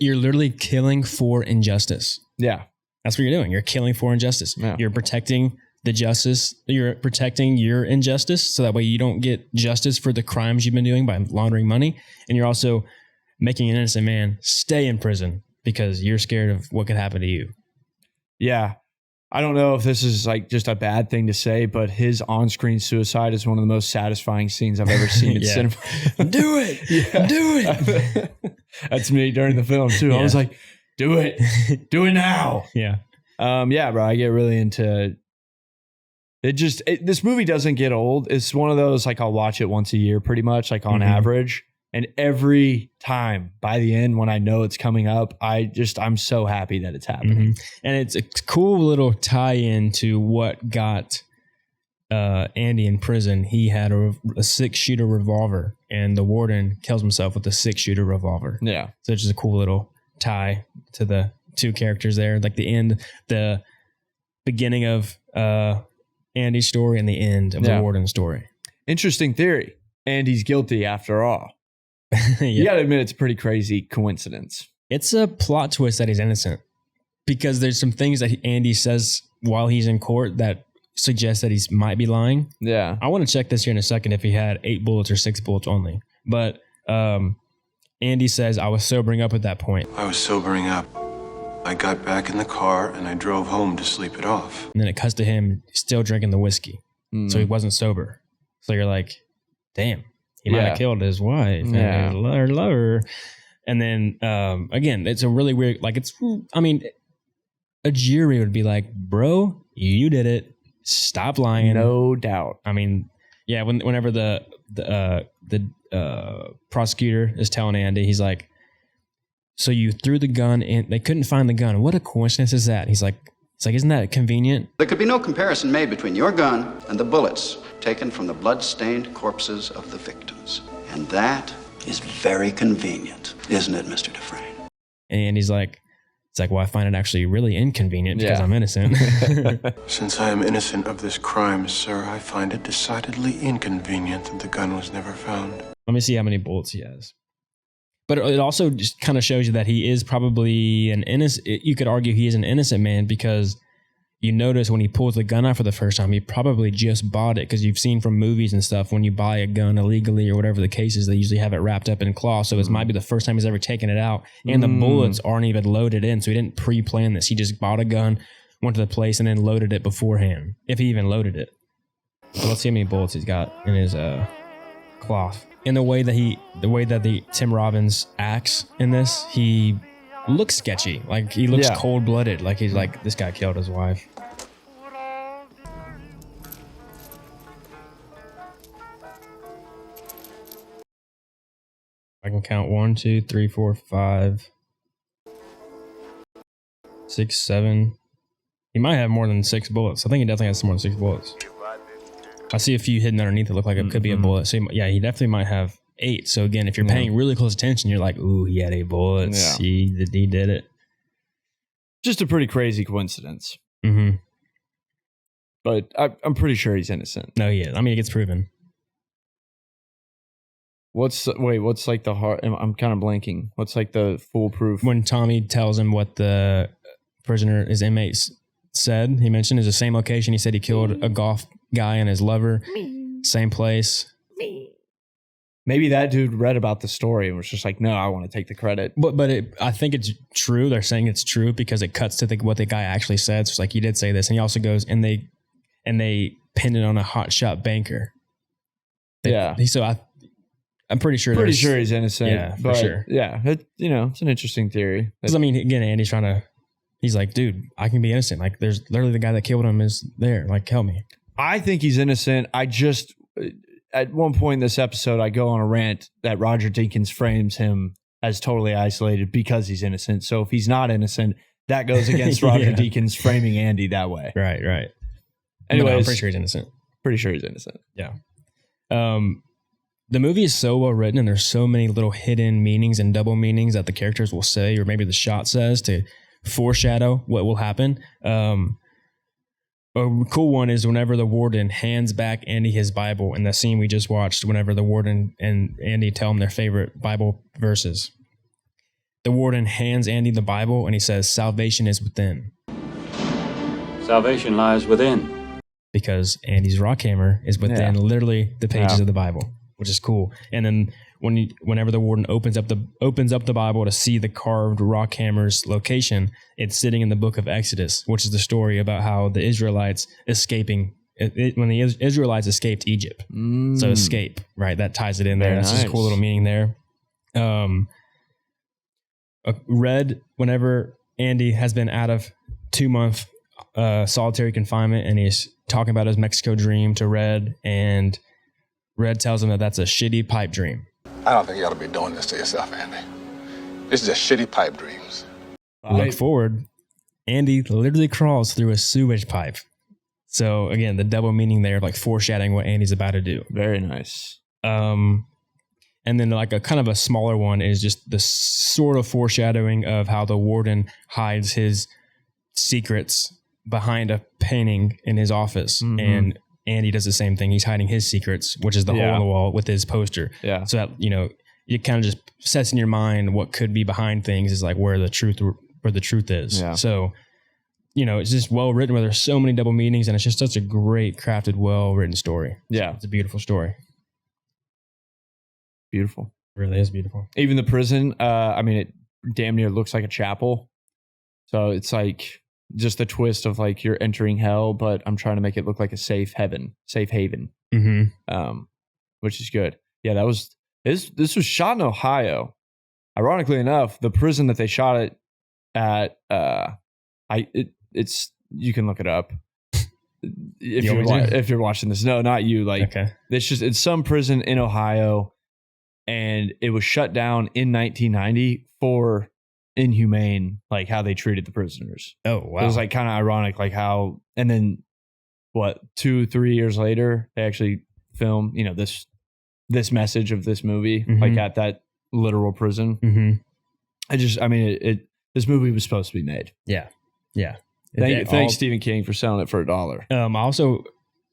You're literally killing for injustice. Yeah, that's what you're doing. You're killing for injustice. Yeah. You're protecting the justice. You're protecting your injustice, so that way you don't get justice for the crimes you've been doing by laundering money. And you're also making an innocent man stay in prison because you're scared of what could happen to you. Yeah. I don't know if this is like just a bad thing to say, but his on-screen suicide is one of the most satisfying scenes I've ever seen in cinema. Do it. Yeah. Do it. That's me during the film too. I was like, do it. Do it now. Yeah. Yeah, bro. I get really into it. This movie doesn't get old. It's one of those, like I'll watch it once a year pretty much, like on average. And every time by the end, when I know it's coming up, I'm so happy that it's happening. And it's a cool little tie-in to what got Andy in prison. He had a 6-shooter revolver, and the warden kills himself with a 6-shooter revolver. Yeah. So it's just a cool little tie to the two characters there. Like the beginning of Andy's story and the end of the warden's story. Interesting theory. Andy's guilty after all. You gotta admit it's a pretty crazy coincidence. It's a plot twist that he's innocent because there's some things that Andy says while he's in court that suggest that he might be lying. Yeah. I want to check this here in a second if he had 8 bullets or 6 bullets only. But Andy says, I was sobering up at that point. I was sobering up. I got back in the car and I drove home to sleep it off. And then it cuts to him still drinking the whiskey. So he wasn't sober. So you're like, damn. He might have killed his wife and his lover. And then, again, it's a really weird, like a jury would be like, bro, you did it. Stop lying. No doubt. I mean, yeah, whenever the prosecutor is telling Andy, he's like, so you threw the gun and they couldn't find the gun. What a coincidence is that? He's like, isn't that convenient? There could be no comparison made between your gun and the bullets taken from the blood-stained corpses of the victims. And that is very convenient, isn't it, Mr. Dufresne? And he's like, well, I find it actually really inconvenient because I'm innocent. Since I am innocent of this crime, sir, I find it decidedly inconvenient that the gun was never found. Let me see how many bullets he has. But it also just kind of shows you that he is probably an innocent. You could argue he is an innocent man because you notice when he pulls the gun out for the first time, he probably just bought it because you've seen from movies and stuff when you buy a gun illegally or whatever the case is, they usually have it wrapped up in cloth. So it might be the first time he's ever taken it out. And the bullets aren't even loaded in. So he didn't pre-plan this. He just bought a gun, went to the place, and then loaded it beforehand, if he even loaded it. So let's see how many bullets he's got in his cloth. In the way that the Tim Robbins acts in this, he looks sketchy. Like he looks cold-blooded. Like he's like, this guy killed his wife. I can count 1, 2, 3, 4, 5, 6, 7, He might have more than 6 bullets. I think he definitely has more than 6 bullets. I see a few hidden underneath that look like it could be a bullet. So he definitely might have 8. So again, if you're paying really close attention, you're like, ooh, he had 8 bullets. Yeah. He did it. Just a pretty crazy coincidence. Mm-hmm. But I'm pretty sure he's innocent. No, he is. I mean, it gets proven. What's like the hard? I'm kind of blanking. What's like the foolproof? When Tommy tells him what the his inmates said, he mentioned is the same location. He said he killed a golf guy and his lover. Same place. Maybe that dude read about the story and was just like, no, I want to take the credit. But I think it's true. They're saying it's true because it cuts to what the guy actually said. So it's like, he did say this. And he also goes, and they pinned it on a hotshot banker. I'm pretty sure. Pretty sure he's innocent. Yeah, for sure. Yeah, it's an interesting theory. Because I mean, again, Andy's he's like, dude, I can be innocent. Like, there's literally the guy that killed him is there. Like, help me. I think he's innocent. I just, at one point in this episode, I go on a rant that Roger Deakins frames him as totally isolated because he's innocent. So if he's not innocent, that goes against Roger Deakins framing Andy that way. Right. Anyways, I'm pretty sure he's innocent. Pretty sure he's innocent. Yeah. The movie is so well written, and there's so many little hidden meanings and double meanings that the characters will say, or maybe the shot says, to foreshadow what will happen. A cool one is whenever the warden hands back Andy his Bible in the scene we just watched, whenever the warden and Andy tell him their favorite Bible verses. The warden hands Andy the Bible and he says, salvation is within. Salvation lies within. Because Andy's rock hammer is within literally the pages of the Bible, which is cool. And then whenever the warden opens up the Bible to see the carved rock hammer's location, it's sitting in the book of Exodus, which is the story about how the Israelites when the Israelites escaped Egypt. So escape, right? That ties it in there. That's just a cool little meaning there. Red, whenever Andy has been out of 2-month solitary confinement and he's talking about his Mexico dream to Red, and Red tells him that that's a shitty pipe dream. I don't think you ought to be doing this to yourself, Andy. This is just shitty pipe dreams. Look forward, Andy literally crawls through a sewage pipe. So again, the double meaning there of like foreshadowing what Andy's about to do. Very nice. And then like a kind of a smaller one is just the sort of foreshadowing of how the warden hides his secrets behind a painting in his office. And Andy does the same thing. He's hiding his secrets, which is the hole in the wall with his poster. Yeah. So that, it kind of just sets in your mind what could be behind things is like where the truth is. Yeah. So, it's just well written where there's so many double meanings and it's just such a great crafted, well written story. Yeah. It's a beautiful story. Beautiful. It really is beautiful. Even the prison, it damn near looks like a chapel. So it's like just the twist of like you're entering hell, but I'm trying to make it look like a safe haven. Which is good. Yeah, this was shot in Ohio. Ironically enough, the prison that they shot it at, you can look it up if you're watching this. No, not you. Like, okay. It's some prison in Ohio, and it was shut down in 1990 for inhumane, like how they treated the prisoners. Oh wow! It was like kind of ironic, like how, and then 2-3 years later, they actually film, this message of this movie, like at that literal prison. This movie was supposed to be made. Yeah. Thanks Stephen King for selling it for $1. I also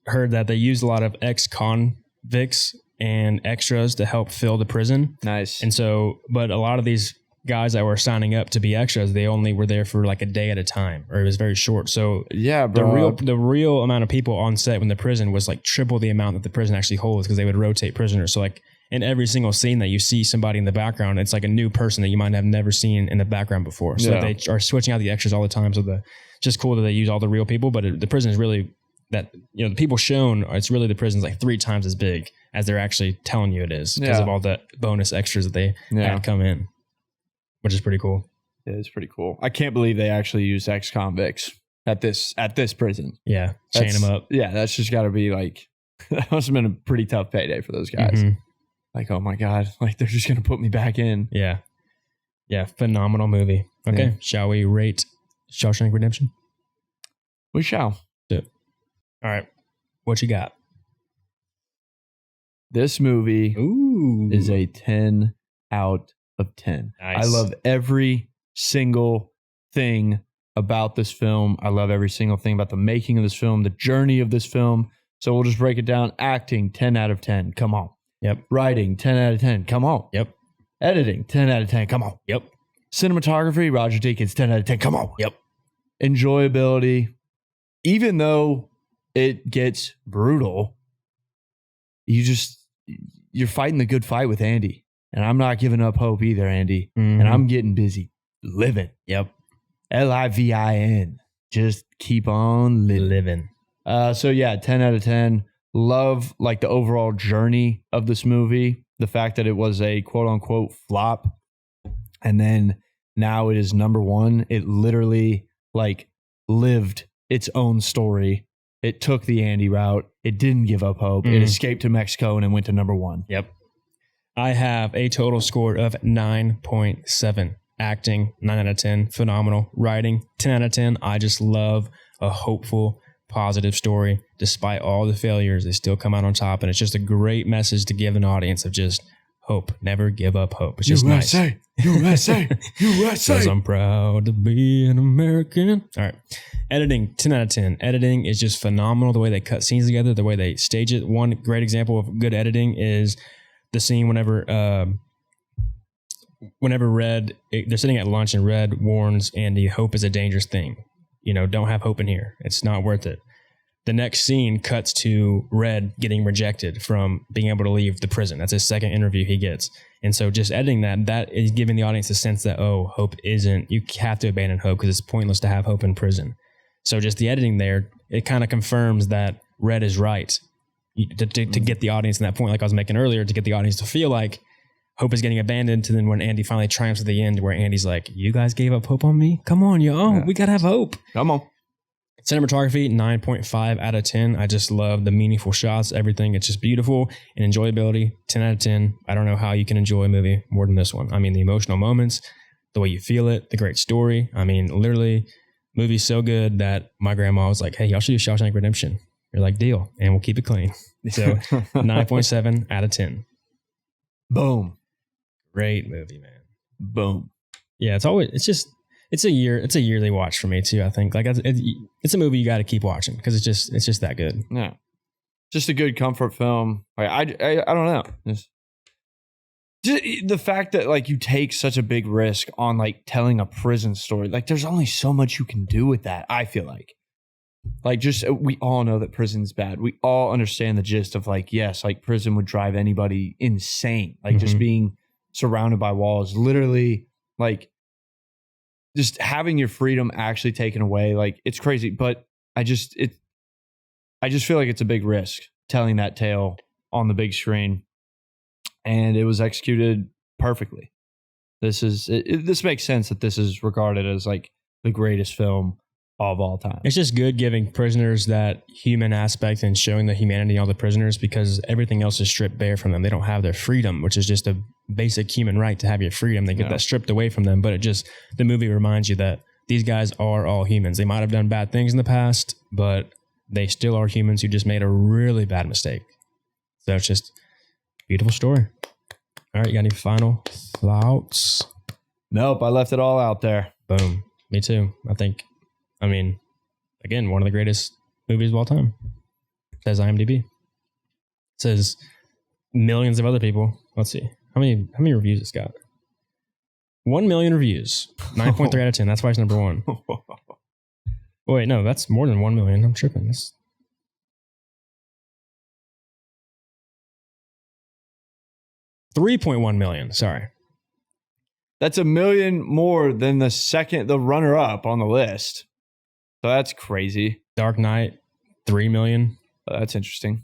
heard that they used a lot of ex-convicts and extras to help fill the prison. Nice. And so, but a lot of these guys that were signing up to be extras, they only were there for like a day at a time, or it was very short. So yeah, bro. The real amount of people on set when the prison was like triple the amount that the prison actually holds, because they would rotate prisoners. So like in every single scene that you see somebody in the background, it's like a new person that you might have never seen in the background before. So they are switching out the extras all the time. So it's just cool that they use all the real people, but the prison is really that, the people shown, it's really the prison's like 3 times as big as they're actually telling you it is because of all the bonus extras that they had come in. Which is pretty cool. Yeah, it's pretty cool. I can't believe they actually used ex-convicts at this prison. Yeah, chain them up. Yeah, that's just got to be like, that must have been a pretty tough payday for those guys. Like, oh my God, like they're just going to put me back in. Yeah. Yeah, phenomenal movie. Okay, shall we rate Shawshank Redemption? We shall. All right. What you got? This movie is a 10 out of 10. Nice. I love every single thing about this film. I love every single thing about the making of this film, the journey of this film. So we'll just break it down. Acting, 10 out of 10. Come on. Yep. Writing, 10 out of 10. Come on. Yep. Editing, 10 out of 10. Come on. Yep. Cinematography, Roger Deakins, 10 out of 10. Come on. Yep. Enjoyability, even though it gets brutal, you're fighting the good fight with Andy. And I'm not giving up hope either, Andy. Mhm. And I'm getting busy living. Yep. LIVIN. Just keep on living. So yeah, 10 out of 10. Love like the overall journey of this movie. The fact that it was a quote unquote flop. And then now it is number one. It literally like lived its own story. It took the Andy route. It didn't give up hope. It escaped to Mexico and it went to number one. Yep. I have a total score of 9.7. Acting, 9 out of 10. Phenomenal. Writing, 10 out of 10. I just love a hopeful, positive story. Despite all the failures, they still come out on top. And it's just a great message to give an audience of just hope. Never give up hope. It's just USA, nice. USA, USA. Because I'm proud to be an American. All right. Editing, 10 out of 10. Editing is just phenomenal. The way they cut scenes together, the way they stage it. One great example of good editing is the scene whenever Red, they're sitting at lunch and Red warns Andy, hope is a dangerous thing. You know, don't have hope in here. It's not worth it. The next scene cuts to Red getting rejected from being able to leave the prison. That's his second interview he gets. And so just editing that is giving the audience a sense that, oh, hope isn't, you have to abandon hope because it's pointless to have hope in prison. So just the editing there, it kind of confirms that Red is right to get the audience in that point, like I was making earlier, to get the audience to feel like hope is getting abandoned. And then when Andy finally triumphs at the end, where Andy's like, you guys gave up hope on me? Come on, we got to have hope. Come on. Cinematography, 9.5 out of 10. I just love the meaningful shots, everything. It's just beautiful. And enjoyability, 10 out of 10. I don't know how you can enjoy a movie more than this one. I mean, the emotional moments, the way you feel it, the great story. I mean, literally, movie's so good that my grandma was like, hey, y'all should do Shawshank Redemption. You're like, deal. And we'll keep it clean. So 9.7 out of 10. Boom. Great movie, man. Boom. Yeah, it's a yearly watch for me too. I think like it's a movie you got to keep watching because it's just that good. Yeah, just a good comfort film. Like, I don't know. Just the fact that like you take such a big risk on like telling a prison story. Like there's only so much you can do with that. I feel like just we all know that prison's bad. We all understand the gist of like, yes, like prison would drive anybody insane. Like just being surrounded by walls, literally like. Just having your freedom actually taken away, like it's crazy. But I just feel like it's a big risk telling that tale on the big screen, and it was executed perfectly. This makes sense that this is regarded as like the greatest film of all time. It's just good giving prisoners that human aspect and showing the humanity of all the prisoners because everything else is stripped bare from them. They don't have their freedom, which is just a basic human right to have your freedom. They get that stripped away from them. But the movie reminds you that these guys are all humans. They might have done bad things in the past, but they still are humans who just made a really bad mistake. So it's just a beautiful story. All right, you got any final thoughts? Nope, I left it all out there. Boom. Me too. I mean, again, one of the greatest movies of all time. Says IMDb. It says millions of other people. Let's see. How many reviews it's got? 1 million reviews. 9.3 out of 10. That's why it's number one. Oh, wait, no, that's more than 1 million. I'm tripping. This 3.1 million. Sorry. That's 1 million more than the runner-up on the list. So that's crazy. Dark Knight, 3 million. That's interesting.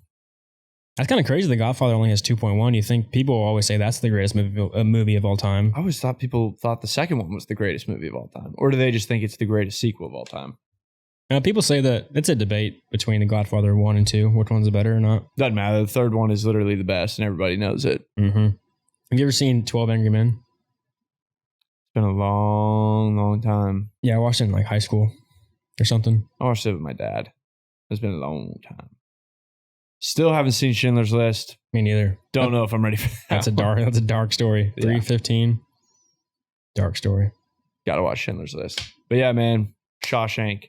That's kind of crazy. The Godfather only has 2.1. You think people always say that's the greatest movie of all time. I always thought people thought the second one was the greatest movie of all time. Or do they just think it's the greatest sequel of all time? People say that it's a debate between The Godfather 1 and 2. Which one's better or not? Doesn't matter. The third one is literally the best and everybody knows it. Mm-hmm. Have you ever seen 12 Angry Men? It's been a long, long time. Yeah, I watched it in like high school. or something. I watched it with my dad. It's been a long time. Still haven't seen Schindler's List. Me neither. Don't know if I'm ready for that. That's a dark story. 3:15. Dark story. Gotta watch Schindler's List. But yeah, man, Shawshank.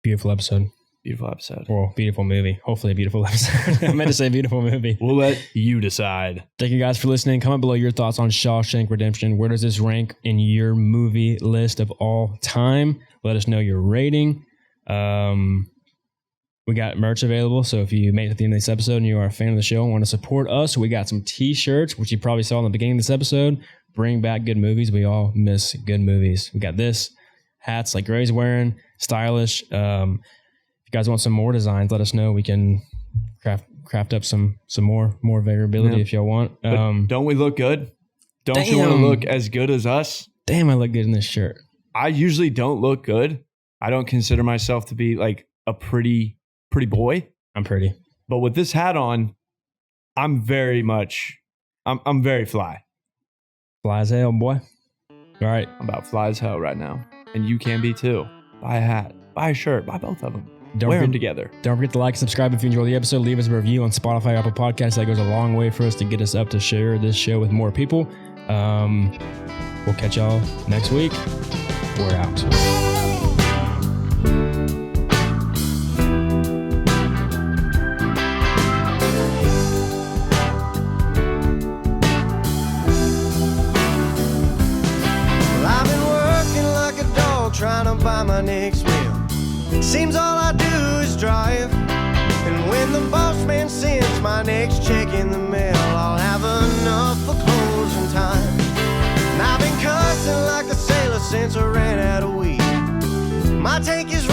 Beautiful episode. Beautiful episode. Well, beautiful movie. Hopefully a beautiful episode. I meant to say beautiful movie. We'll let you decide. Thank you guys for listening. Comment below your thoughts on Shawshank Redemption. Where does this rank in your movie list of all time? Let us know your rating. We got merch available, so if you made it to the end of this episode and you are a fan of the show and want to support us, we got some t-shirts, which you probably saw in the beginning of this episode. Bring back good movies. We all miss good movies. We got this. Hats like Gray's wearing. Stylish. If you guys want some more designs, let us know. We can craft up some more variability if y'all want. Don't we look good? Don't you want to look as good as us? Damn, I look good in this shirt. I usually don't look good. I don't consider myself to be like a pretty boy. I'm pretty. But with this hat on, I'm very fly. Fly as hell, boy. All right. I'm about fly as hell right now. And you can be too. Buy a hat. Buy a shirt. Buy both of them. Wear them together. Don't forget to like and subscribe if you enjoyed the episode. Leave us a review on Spotify, Apple Podcasts. That goes a long way for us to get us up to share this show with more people. We'll catch y'all next week. We're out. Trying to buy my next meal. Seems all I do is drive. And when the boss man sends my next check in the mail, I'll have enough for closing time. And I've been cussing like a sailor since I ran out of weed. My tank is